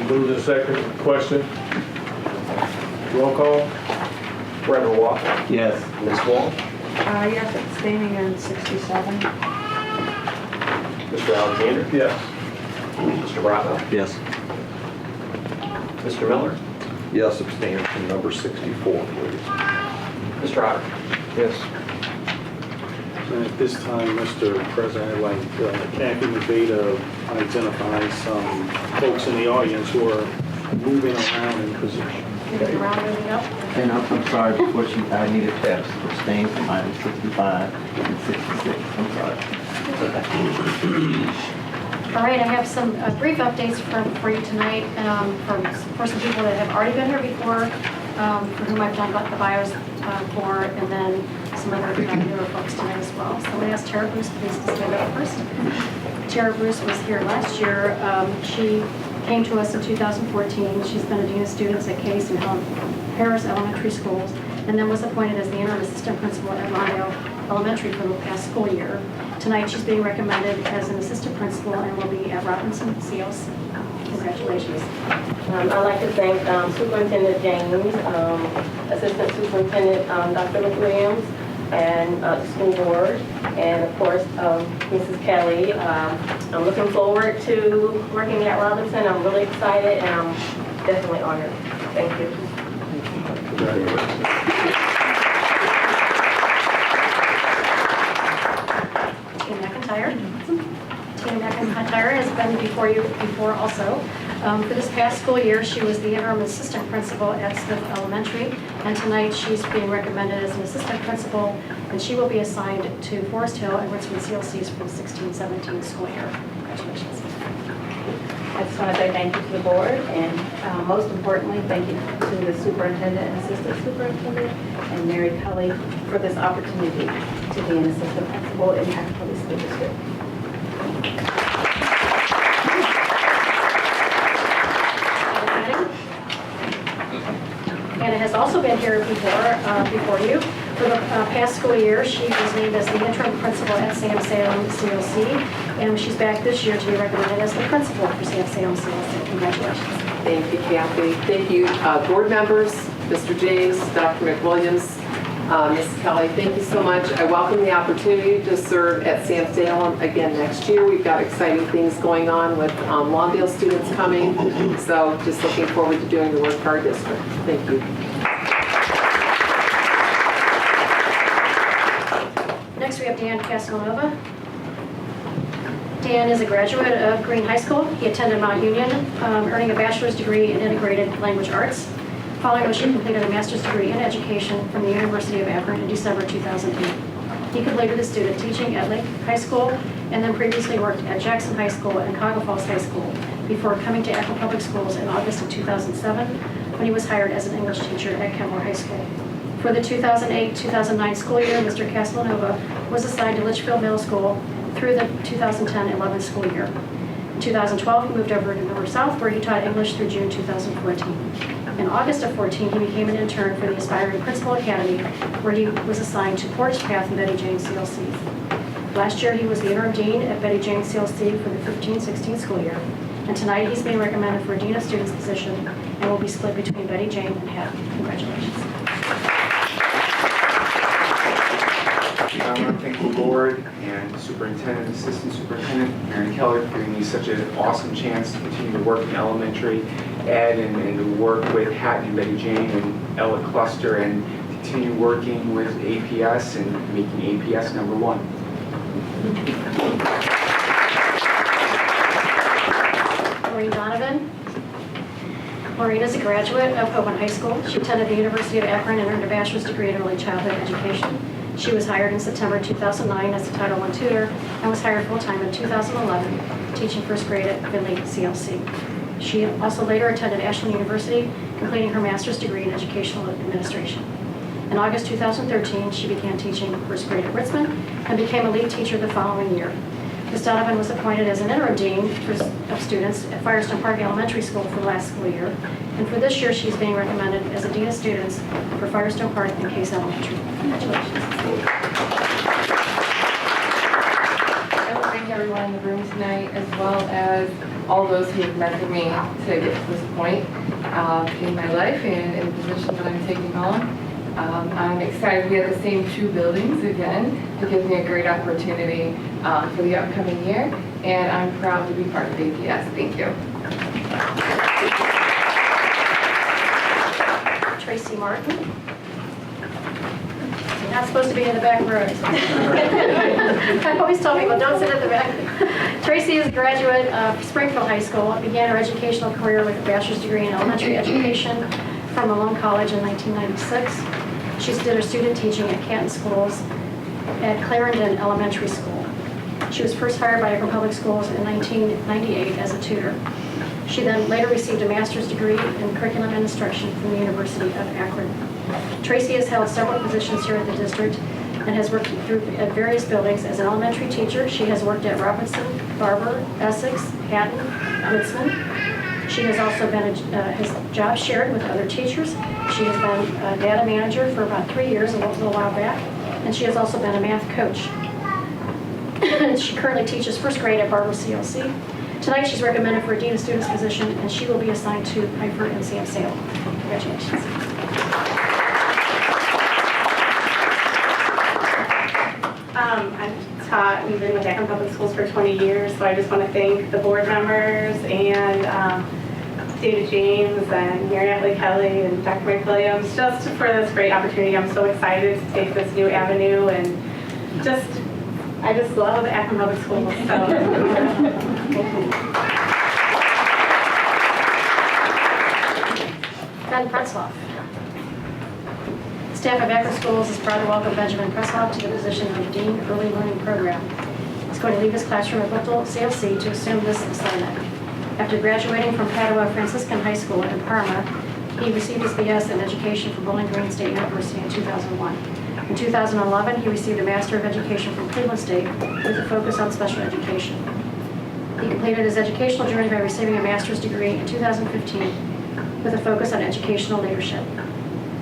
Moved and second. Question? Roll call. Reverend Walker? Yes. Ms. Wall? Yes, abstaining on 67. Mr. Alexander? Yes. Mr. Bravo? Yes. Mr. Miller? Yes, abstain from number 64, please. Mr. Otter? Yes. And at this time, Mr. President, I'd like Kathy McVeigh to identify some folks in the audience who are moving around in position. Moving around, moving up. And I'm sorry, before I need a test, abstain from item 65 and 66. I'm sorry. All right, I have some brief updates for you tonight for some people that have already been here before, for whom I've done the bios for, and then some other newer folks tonight as well. So I'm going to ask Tara Bruce, please, to stand up first. Tara Bruce was here last year. She came to us in 2014. She's been a dean of students at Case and Harris Elementary Schools, and then was appointed as the interim assistant principal at Lawndale Elementary for the past school year. Tonight, she's being recommended as an assistant principal and will be at Robinson CLC. Congratulations. I'd like to thank Superintendent James, Assistant Superintendent Dr. McWilliams, and the school board, and of course Mrs. Kelly. I'm looking forward to working at Robinson. I'm really excited and I'm definitely honored. Thank you. Tina McIntyre. Tina McIntyre has been before you before also. For this past school year, she was the interim assistant principal at Smith Elementary, and tonight she's being recommended as an assistant principal, and she will be assigned to Forest Hill and Richmond CLCs for the 16-17 school year. Congratulations. I just want to say thank you to the board, and most importantly, thank you to the superintendent and assistant superintendent and Mary Kelly for this opportunity to be an assistant principal in Akron Public School District. Anna has also been here before you. For the past school year, she was named as the interim principal at Sam Salem CLC, and she's back this year to be recommended as the principal for Sam Salem CLC. Congratulations. Thank you, Kathy. Thank you, board members, Mr. James, Dr. McWilliams, Ms. Kelly. Thank you so much. I welcome the opportunity to serve at Sam Salem again next year. We've got exciting things going on with Lawndale students coming, so just looking forward to doing the work for our district. Thank you. Next, we have Dan Casanova. Dan is a graduate of Green High School. He attended Mount Union, earning a bachelor's degree in integrated language arts, following which he completed a master's degree in education from the University of Akron in December 2008. He completed his student teaching at Lake High School and then previously worked at Jackson High School and Cuyahoga Falls High School before coming to Akron Public Schools in August of 2007, when he was hired as an English teacher at Kenmore High School. For the 2008-2009 school year, Mr. Castellanova was assigned to Litchfield Middle School through the 2010-11 school year. In 2012, he moved over to Miller South, where he taught English through June 2014. In August of 14, he became an intern for the Aspiring Principal Academy, where he was assigned to Portage Path and Betty Jane CLCs. Last year, he was the interim dean at Betty Jane CLC for the 15-16 school year. And tonight, he's being recommended for a Dean of Students position and will be split between Betty Jane and Hatton. Congratulations. I want to thank the board and Superintendent, Assistant Superintendent Mary Keller for giving me such an awesome chance to continue to work in elementary ed and to work with Hatton and Betty Jane and Ella Cluster and continue working with APS and making APS #1. Maureen Donovan. Maureen is a graduate of Hoban High School. She attended the University of Akron and earned a bachelor's degree in early childhood education. She was hired in September 2009 as a Title I tutor and was hired full-time in 2011, teaching first grade at Finley CLC. She also later attended Ashland University, completing her master's degree in educational administration. In August 2013, she began teaching first grade at Ritzman and became a lead teacher the following year. Ms. Donovan was appointed as an interim dean of students at Firestone Park Elementary School for the last school year. And for this year, she's being recommended as a dean of students for Firestone Park and Case Elementary. Congratulations. I want to thank everyone in the room tonight, as well as all those who have mentored me to get to this point in my life and in the position that I'm taking on. I'm excited we have the same 2 buildings again. It gives me a great opportunity for the upcoming year, and I'm proud to be part of APS. Thank you. Tracy Martin. You're not supposed to be in the back row. I always tell people, don't sit at the back. Tracy is a graduate of Springfield High School and began her educational career with a bachelor's degree in elementary education from Malone College in 1996. She did her student teaching at Canton Schools at Clarendon Elementary School. She was first hired by Akron Public Schools in 1998 as a tutor. She then later received a master's degree in curriculum and instruction from the University of Akron. Tracy has held several positions here at the district and has worked at various buildings as an elementary teacher. She has worked at Robinson, Barber, Essex, Hatton, Ritzman. She has also been has job shared with other teachers. She has been a data manager for about 3 years, a little while back, and she has also been a math coach. She currently teaches first grade at Barber CLC. Tonight she's recommended for a Dean of Students position, and she will be assigned to Piper and Sam Salem. Congratulations. We've been with Akron Public Schools for 20 years, so I just want to thank the board members and David James and Mary Natalie Kelly and Dr. Mike Williams just for this great opportunity. I'm so excited to take this new avenue and I just love Akron Public Schools. So. Ben Pretzloff. Staff of Akron Schools is proud to welcome Benjamin Pretzloff to the position of Dean Early Learning Program. He's going to leave his classroom at Buchtel CLC to assume this assignment. After graduating from Padua Franciscan High School in Parma, he received his BS in Education from Bowling Green State University in 2001. In 2011, he received a Master of Education from Cleveland State with a focus on special education. He completed his educational journey by receiving a master's degree in 2015 with a focus on educational leadership.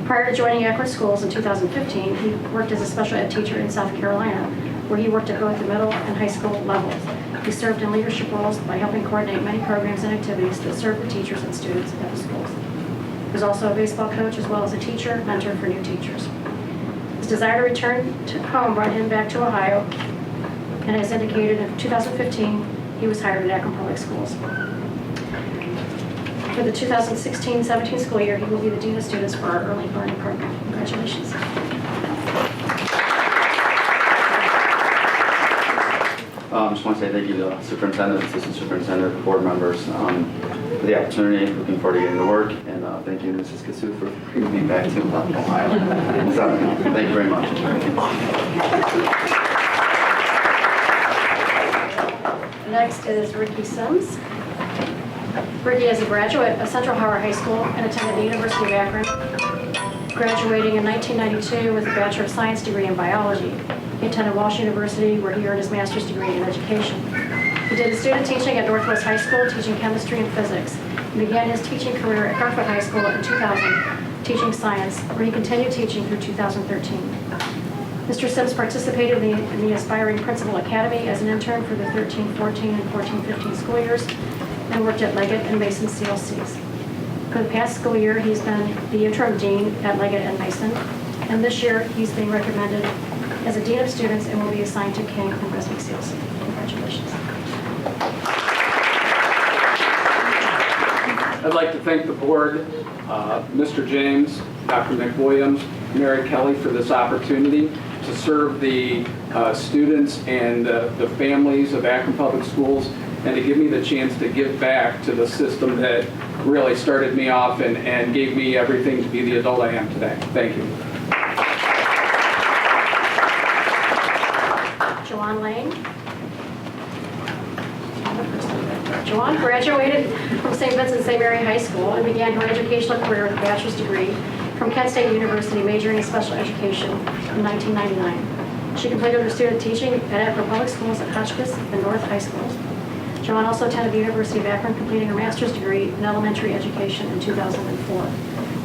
Prior to joining Akron Schools in 2015, he worked as a special ed teacher in South Carolina, where he worked at both the middle and high school levels. He served in leadership roles by helping coordinate many programs and activities that serve the teachers and students at the schools. He was also a baseball coach as well as a teacher, mentor for new teachers. His desire to return to home brought him back to Ohio, and as indicated in 2015, he was hired at Akron Public Schools. For the 2016-17 school year, he will be the Dean of Students for our Early Learning Program. Congratulations. Just want to say thank you to the superintendent, assistant superintendent, board members for the opportunity. Looking forward to getting to work, and thank you, Mrs. Kasu, for bringing me back to Ohio. Thank you very much. Next is Ricky Sims. Ricky is a graduate of Central Howard High School and attended the University of Akron, graduating in 1992 with a Bachelor of Science degree in biology. He attended Walsh University, where he earned his master's degree in education. He did his student teaching at Northwest High School, teaching chemistry and physics. He began his teaching career at Garfield High School in 2000, teaching science, where he continued teaching through 2013. Mr. Sims participated in the Aspiring Principal Academy as an intern for the 13-14 and 14-15 school years and worked at Leggett and Mason CLCs. For the past school year, he's been the interim dean at Leggett and Mason, and this year he's being recommended as a dean of students and will be assigned to King and Resnick CLC. Congratulations. I'd like to thank the board, Mr. James, Dr. McWilliams, Mary Kelly for this opportunity to serve the students and the families of Akron Public Schools, and to give me the chance to give back to the system that really started me off and gave me everything to be the adult I am today. Thank you. Joanne Lane. Joanne graduated from St. Vincent St. Mary High School and began her educational career with a bachelor's degree from Kent State University, majoring in special education in 1999. She completed her student teaching at Akron Public Schools at Hotchkiss and North High Schools. Joanne also attended the University of Akron, completing her master's degree in elementary education in 2004.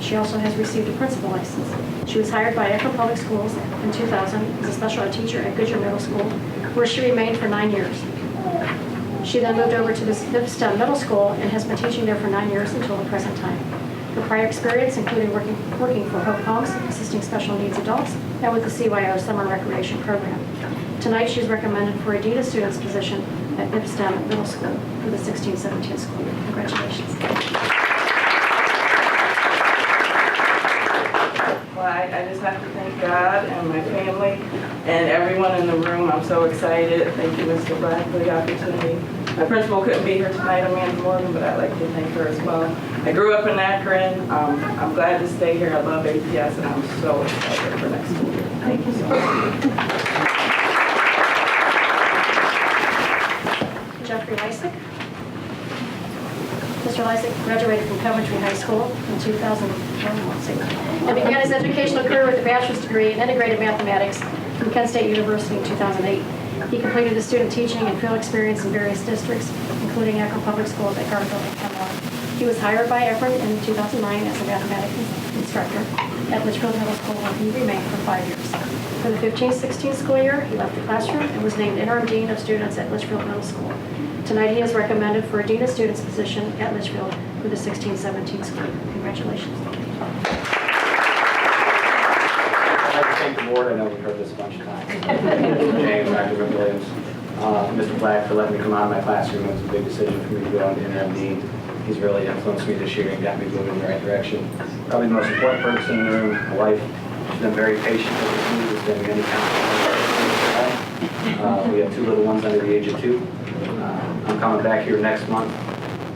She also has received a principal license. She was hired by Akron Public Schools in 2000 as a special ed teacher at Goodyear Middle School, where she remained for 9 years. She then moved over to the Nipstem Middle School and has been teaching there for 9 years until the present time. Her prior experience included working for Hope Homes, assisting special needs adults, and with the CYO Summer Recreation Program. Tonight, she's recommended for a Dean of Students position at Nipstem Middle School for the 16-17 school year. Congratulations. Well, I just have to thank God and my family and everyone in the room. I'm so excited. Thank you, Mr. Black, for the opportunity. My principal couldn't be here tonight, Amanda Morgan, but I'd like to thank her as well. I grew up in Akron. I'm glad to stay here. I love APS, and I'm so excited for next school year. Thank you so much. Jeffrey Lysick. Mr. Lysick graduated from Coventry High School in 2006 and began his educational career with a bachelor's degree in integrated mathematics from Kent State University in 2008. He completed his student teaching and field experience in various districts, including Akron Public Schools at Garfield and Hemlock. He was hired by Akron in 2009 as a mathematics instructor at Litchfield Middle School, where he remained for 5 years. For the 15-16 school year, he left the classroom and was named interim dean of students at Litchfield Middle School. Tonight, he is recommended for a dean of students position at Litchfield for the 16-17 school year. Congratulations. I'd like to thank the board. I know we've heard this a bunch of times. James, Dr. McWilliams, Mr. Black for letting me come out of my classroom. It was a big decision for me to go into interim dean. He's really influenced me this year and got me moving in the right direction. Probably the most important person in the room, my wife. She's been very patient with me. There's been many times we have 2 little ones under the age of 2. I'm coming back here next month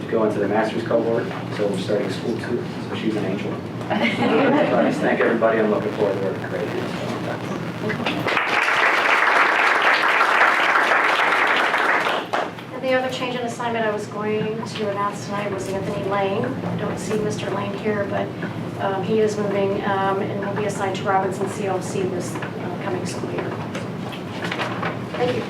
to go into the master's cohort, so we're starting school too, so she's an angel. So I just thank everybody. I'm looking forward to working great. And the other change in assignment I was going to announce tonight was Anthony Lane. I don't see Mr. Lane here, but he is moving and will be assigned to Robinson CLC this coming school year. Thank you.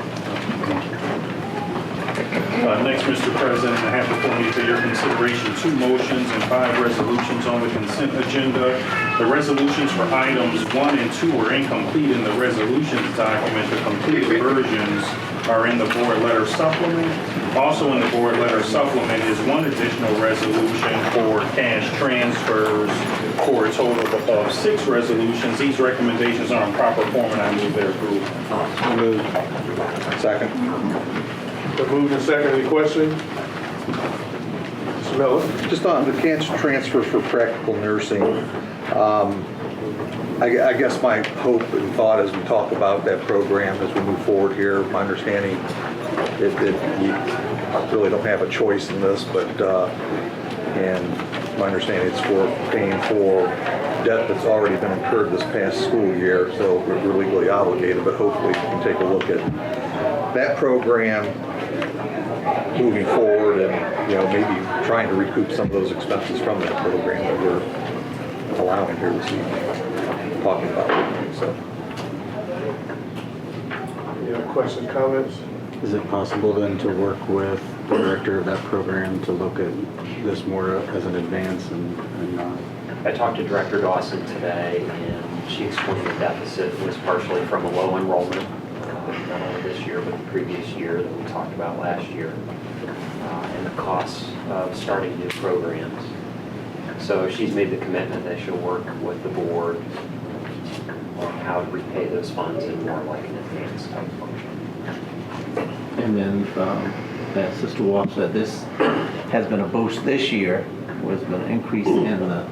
Next, Mr. President, I have before me for your consideration 2 motions and 5 resolutions on the consent agenda. The resolutions for items 1 and 2 are incomplete in the resolutions document. The completed versions are in the board letter supplement. Also in the board letter supplement is 1 additional resolution for cash transfers for a total of 6 resolutions. These recommendations are in proper form, and I move their approval. Moved. Second. The moved and second. Any questions? Mr. Miller? Just on the cash transfers for practical nursing, I guess my hope and thought as we talk about that program as we move forward here, my understanding is that we really don't have a choice in this, but and my understanding is for paying for debt that's already been incurred this past school year, so we're legally obligated, but hopefully we can take a look at that program moving forward and, maybe trying to recoup some of those expenses from that program that we're allowing here this evening, talking about it, so. Any other questions, comments? Is it possible then to work with the director of that program to look at this more as an advance and I talked to Director Dawson today, and she explained the deficit was partially from a low enrollment, not only this year, but the previous year that we talked about last year, and the costs of starting new programs. So she's made the commitment that she'll work with the board on how to repay those funds in more like an advance type function. And then, as Sister Walsh said, this has been a boost this year, where there's been an increase in the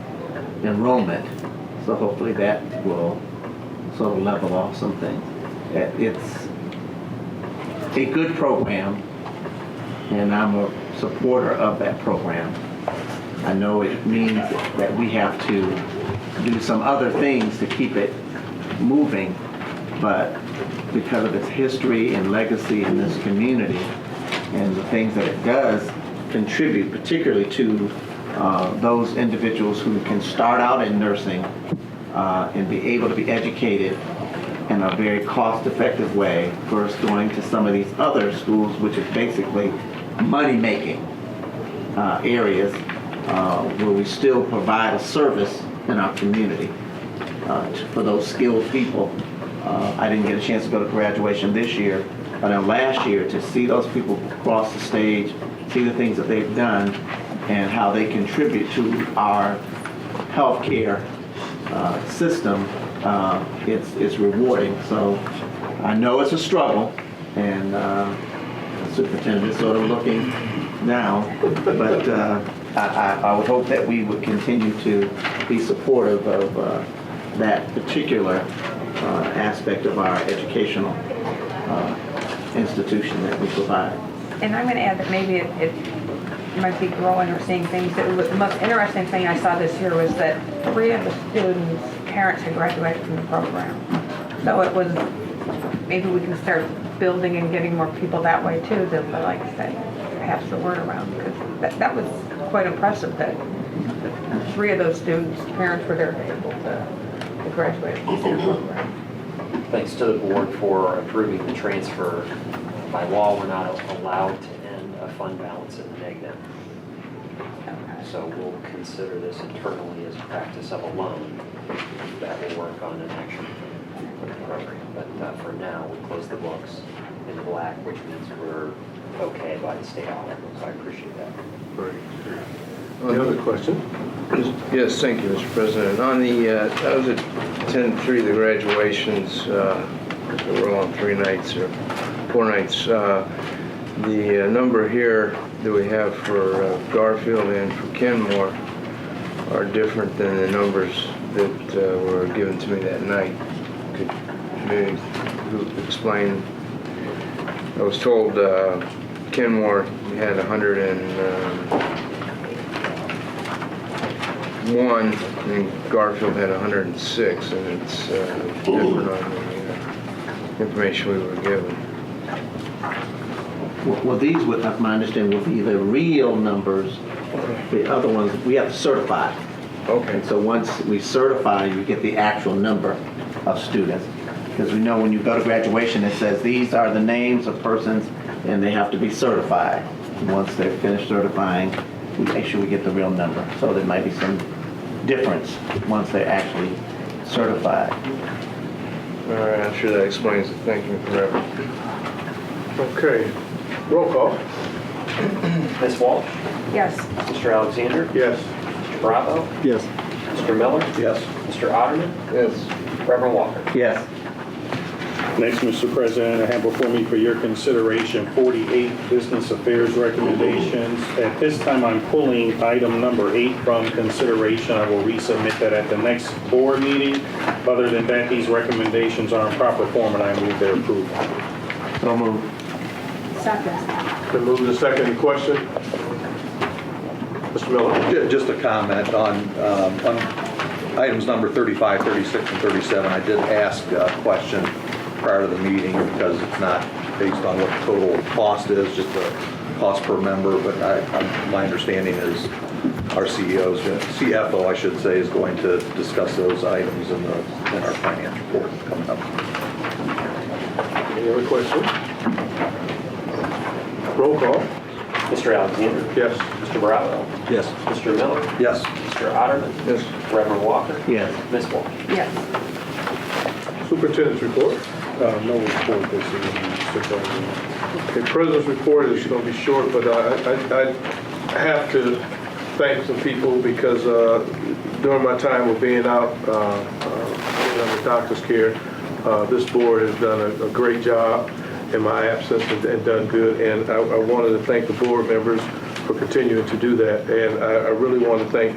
enrollment. So hopefully that will sort of level off some things. It's a good program, and I'm a supporter of that program. I know it means that we have to do some other things to keep it moving, but because of its history and legacy in this community and the things that it does contribute, particularly to those individuals who can start out in nursing and be able to be educated in a very cost-effective way versus going to some of these other schools, which is basically money-making areas where we still provide a service in our community for those skilled people. I didn't get a chance to go to graduation this year, but last year to see those people cross the stage, see the things that they've done, and how they contribute to our healthcare system, it's rewarding. So I know it's a struggle, and the superintendent is sort of looking now, but I would hope that we would continue to be supportive of that particular aspect of our educational institution that we provide. And I'm going to add that maybe it might be growing or seeing things. The most interesting thing I saw this year was that 3 of the students' parents had graduated from the program. So it was, maybe we can start building and getting more people that way too, that, like I said, pass the word around, because that was quite impressive that 3 of those students' parents were there able to graduate from the program. Thanks to the board for approving the transfer. By law, we're not allowed to end a fund balance in the negative. So we'll consider this internally as a practice of a loan that will work on an action program. But for now, we close the books in the black, which means we're okay by the state audit. So I appreciate that. Great. Any other question? Yes, thank you, Mr. President. On the, that was at 10-3, the graduations, were on 3 nights or 4 nights. The number here that we have for Garfield and for Kenmore are different than the numbers that were given to me that night. Could maybe explain? I was told Kenmore had 101 and Garfield had 106, and it's different on the information we were given. Well, these would, my understanding, would be the real numbers. The other ones, we have to certify. Okay. And so once we certify, you get the actual number of students. Because we know when you go to graduation, it says these are the names of persons and they have to be certified. Once they're finished certifying, we make sure we get the real number. So there might be some difference once they're actually certified. All right, I'm sure that explains it. Thank you for that. Okay. Roll call. Ms. Walsh? Yes. Mr. Alexander? Yes. Mr. Bravo? Yes. Mr. Miller? Yes. Mr. Otterman? Yes. Reverend Walker? Yes. Next, Mr. President, I have before me for your consideration 48 business affairs recommendations. At this time, I'm pulling item number 8 from consideration. I will resubmit that at the next board meeting. Other than that, these recommendations are in proper form, and I move their approval. So moved. Second. Been moved to second. Any question? Mr. Miller? Just a comment on items number 35, 36, and 37. I did ask a question prior to the meeting because it's not based on what the total cost is, just the cost per member, but my understanding is our CFO, I should say, is going to discuss those items in our finance report coming up. Any other questions? Roll call. Mr. Alexander? Yes. Mr. Bravo? Yes. Mr. Miller? Yes. Mr. Otterman? Yes. Reverend Walker? Yes. Ms. Walsh? Yes. Superintendent's report. No report this evening, Mr. President. Okay, President's report is going to be short, but I have to thank some people because during my time of being out under doctor's care, this board has done a great job in my absence and done good. And I wanted to thank the board members for continuing to do that. And I really want to thank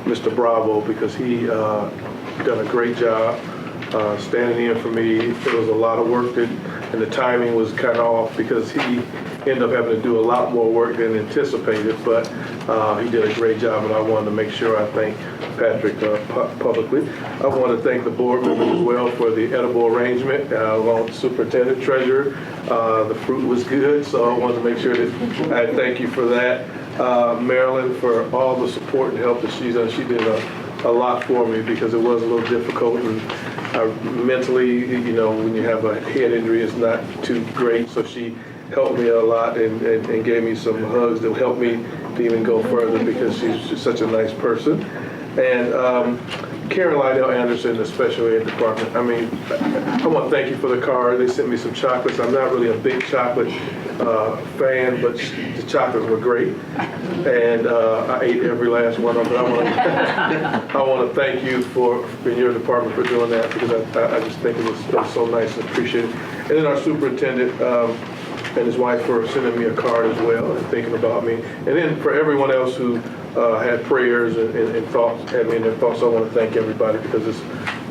Mr. Bravo because he done a great job standing in for me. There was a lot of work and the timing was kind of off because he ended up having to do a lot more work than anticipated, but he did a great job, and I wanted to make sure I thank Patrick publicly. I want to thank the board members as well for the edible arrangement, along with the superintendent treasurer. The fruit was good, so I wanted to make sure that I thank you for that. Marilyn, for all the support and help that she's done. She did a lot for me because it was a little difficult, and mentally, you know, when you have a head injury, it's not too great, so she helped me a lot and gave me some hugs that helped me to even go further because she's just such a nice person. And Karen Lydell Anderson, the special ed department, I mean, I want to thank you for the card. They sent me some chocolates. I'm not really a big chocolate fan, but the chocolates were great. And I ate every last one of them. I want to thank you in your department for doing that because I just think it was so nice and appreciated. And then our superintendent, and his wife for sending me a card as well and thinking about me. And then for everyone else who had prayers and thoughts, had me in their thoughts, I want to thank everybody because it's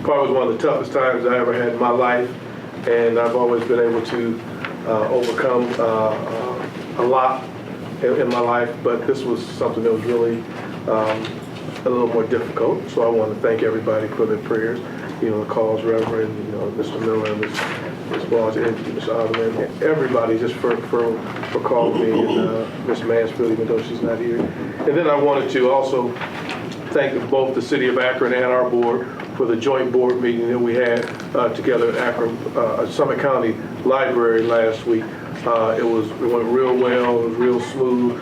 probably one of the toughest times I ever had in my life. And I've always been able to overcome a lot in my life, but this was something that was really a little more difficult. So I want to thank everybody for their prayers. You know, the calls, Reverend, you know, Mr. Miller and Ms. Walsh and Ms. Otterman, everybody just for calling me, and Ms. Mansfield, even though she's not here. And then I wanted to also thank both the City of Akron and our board for the joint board meeting that we had together at Akron Summit County Library last week. It went real well, it was real smooth.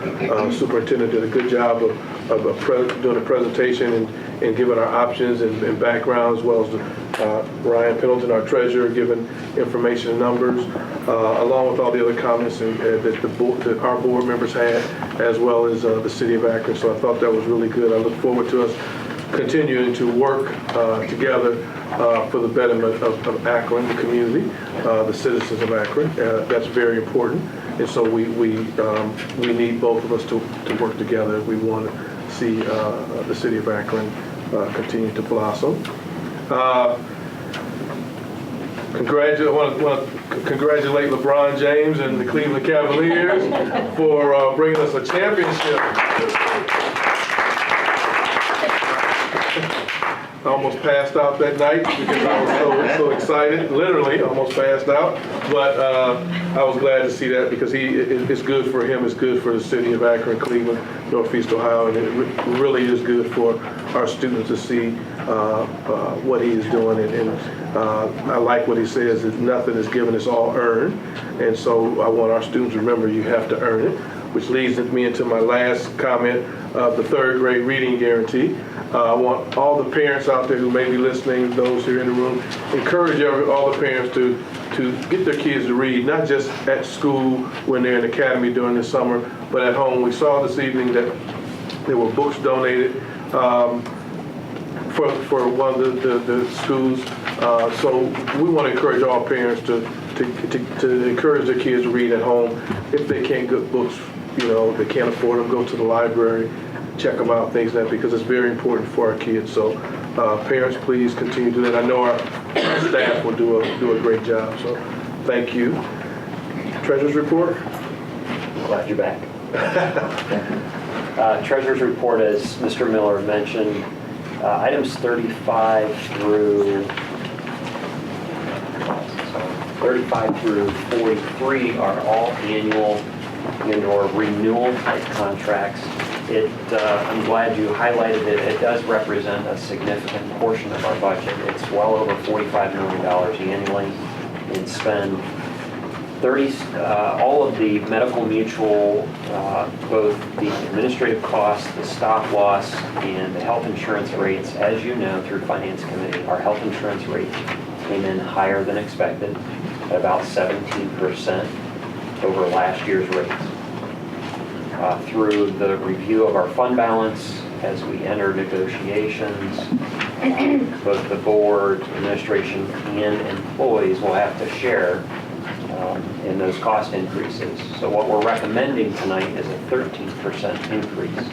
Superintendent did a good job of doing a presentation and giving our options and background, as well as Ryan Pendleton, our treasurer, giving information and numbers, along with all the other comments that our board members had, as well as the City of Akron. So I thought that was really good. I look forward to us continuing to work together for the betterment of Akron, the community, the citizens of Akron. That's very important. And so we need both of us to work together. We want to see the City of Akron continue to blossom. I want to congratulate LeBron James and the Cleveland Cavaliers for bringing us a championship. I almost passed out that night because I was so excited. Literally, almost passed out. But I was glad to see that because it's good for him. It's good for the city of Akron, Cleveland, Northeast Ohio, and it really is good for our students to see what he is doing. And I like what he says, that nothing is given, it's all earned. And so I want our students to remember you have to earn it, which leads me into my last comment of the third grade reading guarantee. I want all the parents out there who may be listening, those here in the room, encourage all the parents to get their kids to read, not just at school when they're in academy during the summer, but at home. We saw this evening that there were books donated for one of the schools. So we want to encourage all parents to encourage their kids to read at home. If they can't get books, you know, they can't afford them, go to the library, check them out, things like that, because it's very important for our kids. So parents, please continue to do that. I know our staff will do a great job. So thank you. Treasurer's report. Glad you're back. Treasurer's report, as Mr. Miller mentioned, items 35 through 35 through 43 are all annual and/or renewal type contracts. I'm glad you highlighted it. It does represent a significant portion of our budget. It's well over $45 million annually in spend. All of the medical mutual, both the administrative costs, the stop loss, and the health insurance rates, as you know through Finance Committee, our health insurance rate came in higher than expected at about 17% over last year's rates. Through the review of our fund balance as we enter negotiations, both the board, administration, and employees will have to share in those cost increases. So what we're recommending tonight is a 13% increase.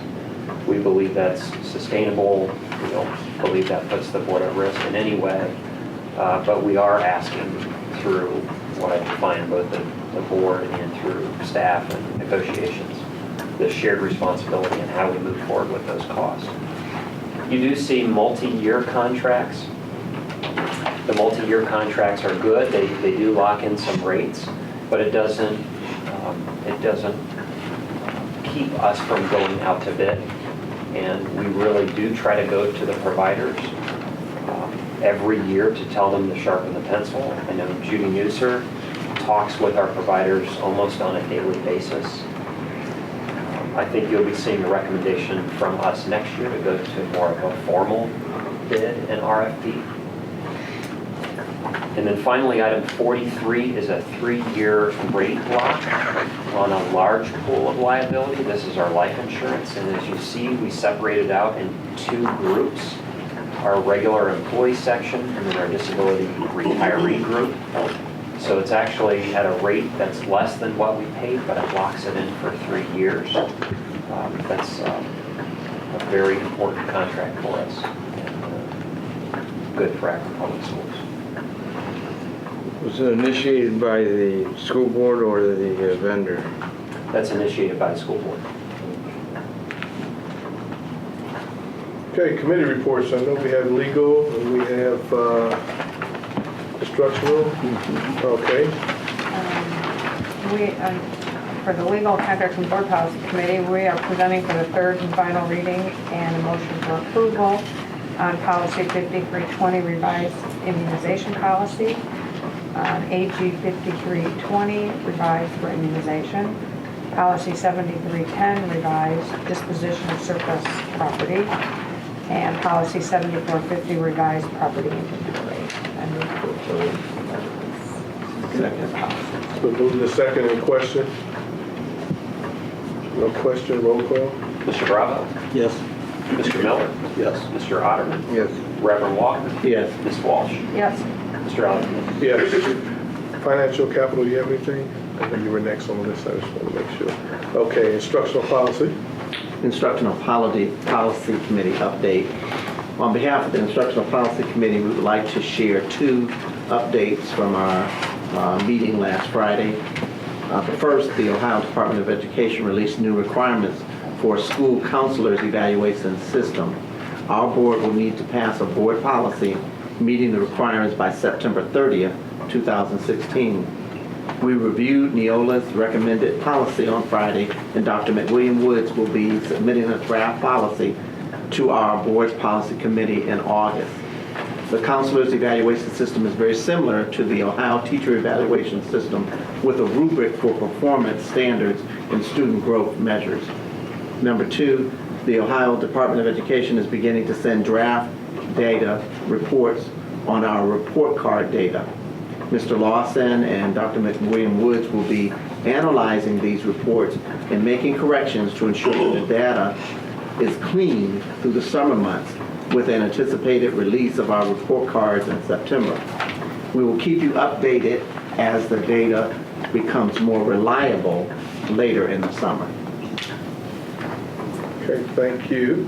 We believe that's sustainable. We don't believe that puts the board at risk in any way. But we are asking through what I define both the board and through staff and negotiations, the shared responsibility and how we move forward with those costs. You do see multi-year contracts. The multi-year contracts are good. They do lock in some rates, but it doesn't keep us from going out to bid. And we really do try to go to the providers every year to tell them to sharpen the pencil. I know Judy Newser talks with our providers almost on a daily basis. I think you'll be seeing a recommendation from us next year to go to more of a formal bid and RFP. And then finally, item 43 is a 3-year rate lock on a large pool of liability. This is our life insurance, and as you see, we separated out in 2 groups, our regular employee section and then our disability retiree group. So it's actually at a rate that's less than what we paid, but it locks it in for 3 years. That's a very important contract for us and good for Akron Public Schools. Was it initiated by the school board or the vendor? That's initiated by the school board. Okay, committee reports. I know we have legal and we have instructional. Okay. For the Legal Contracts and Board Policy Committee, we are presenting for the 3rd and final reading and a motion for approval on Policy 5320, Revised Immunization Policy, AG 5320, Revised for Immunization, Policy 7310, Revised Disposition of Surplus Property, and Policy 7450, Revised Property Inventory. And we approve second policy. So move to the second and question. No question, roll call. Mr. Bravo? Yes. Mr. Miller? Yes. Mr. Otterman? Yes. Reverend Walker? Yes. Ms. Walsh? Yes. Mr. Allen? Yes. Financial capital, you have anything? I know you were next on the list, I just want to make sure. Okay, instructional policy. Instructional Policy Committee update. On behalf of the Instructional Policy Committee, we would like to share 2 updates from our meeting last Friday. The first, the Ohio Department of Education released new requirements for school counselors evaluation system. Our board will need to pass a board policy meeting the requirements by September 30th, 2016. We reviewed Neola's recommended policy on Friday, and Dr. McWilliam Woods will be submitting a draft policy to our board's policy committee in August. The counselor's evaluation system is very similar to the Ohio teacher evaluation system with a rubric for performance standards and student growth measures. Number 2, the Ohio Department of Education is beginning to send draft data reports on our report card data. Mr. Lawson and Dr. McWilliam Woods will be analyzing these reports and making corrections to ensure that the data is clean through the summer months with an anticipated release of our report cards in September. We will keep you updated as the data becomes more reliable later in the summer. Okay, thank you.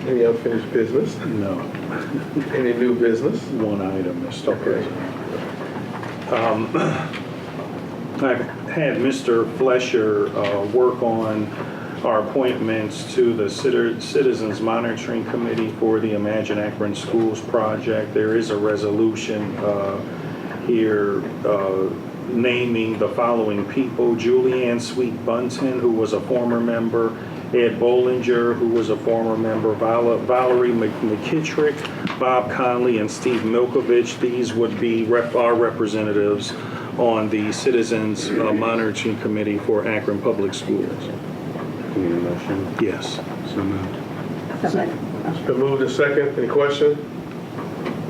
Any unfinished business? No. Any new business? One item, Mr. President. I've had Mr. Flesher work on our appointments to the Citizens Monitoring Committee for the Imagine Akron Schools project. There is a resolution here naming the following people: Julianne Sweet Bunton, who was a former member; Ed Bollinger, who was a former member; Valerie McKittrick, Bob Conley, and Steve Milkovich. These would be our representatives on the Citizens Monitoring Committee for Akron Public Schools. Need a motion? Yes. So moved. It's been moved and second. Any question?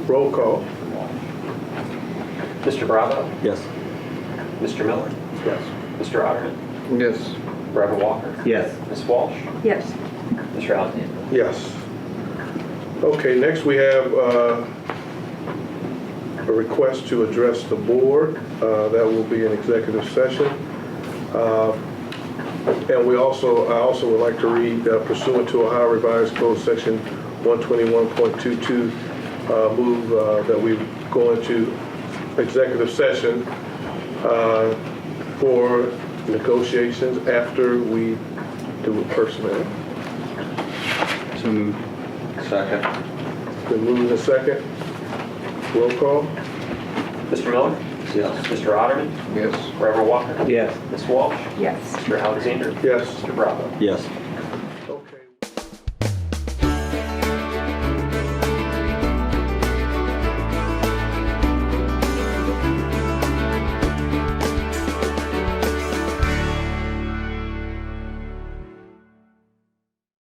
Roll call. Mr. Bravo? Yes. Mr. Miller? Yes. Mr. Otterman? Yes. Reverend Walker? Yes. Ms. Walsh? Yes. Mr. Alexander? Yes. Okay, next we have a request to address the board. That will be an executive session. And I also would like to read pursuant to Ohio Revised Code Section 121.22, move that we go into executive session for negotiations after we do personnel. So moved. Second. Been moved and second. Roll call. Mr. Miller? Yes. Mr. Otterman? Yes. Reverend Walker? Yes. Ms. Walsh? Yes. Mr. Alexander? Yes. Mr. Bravo? Yes.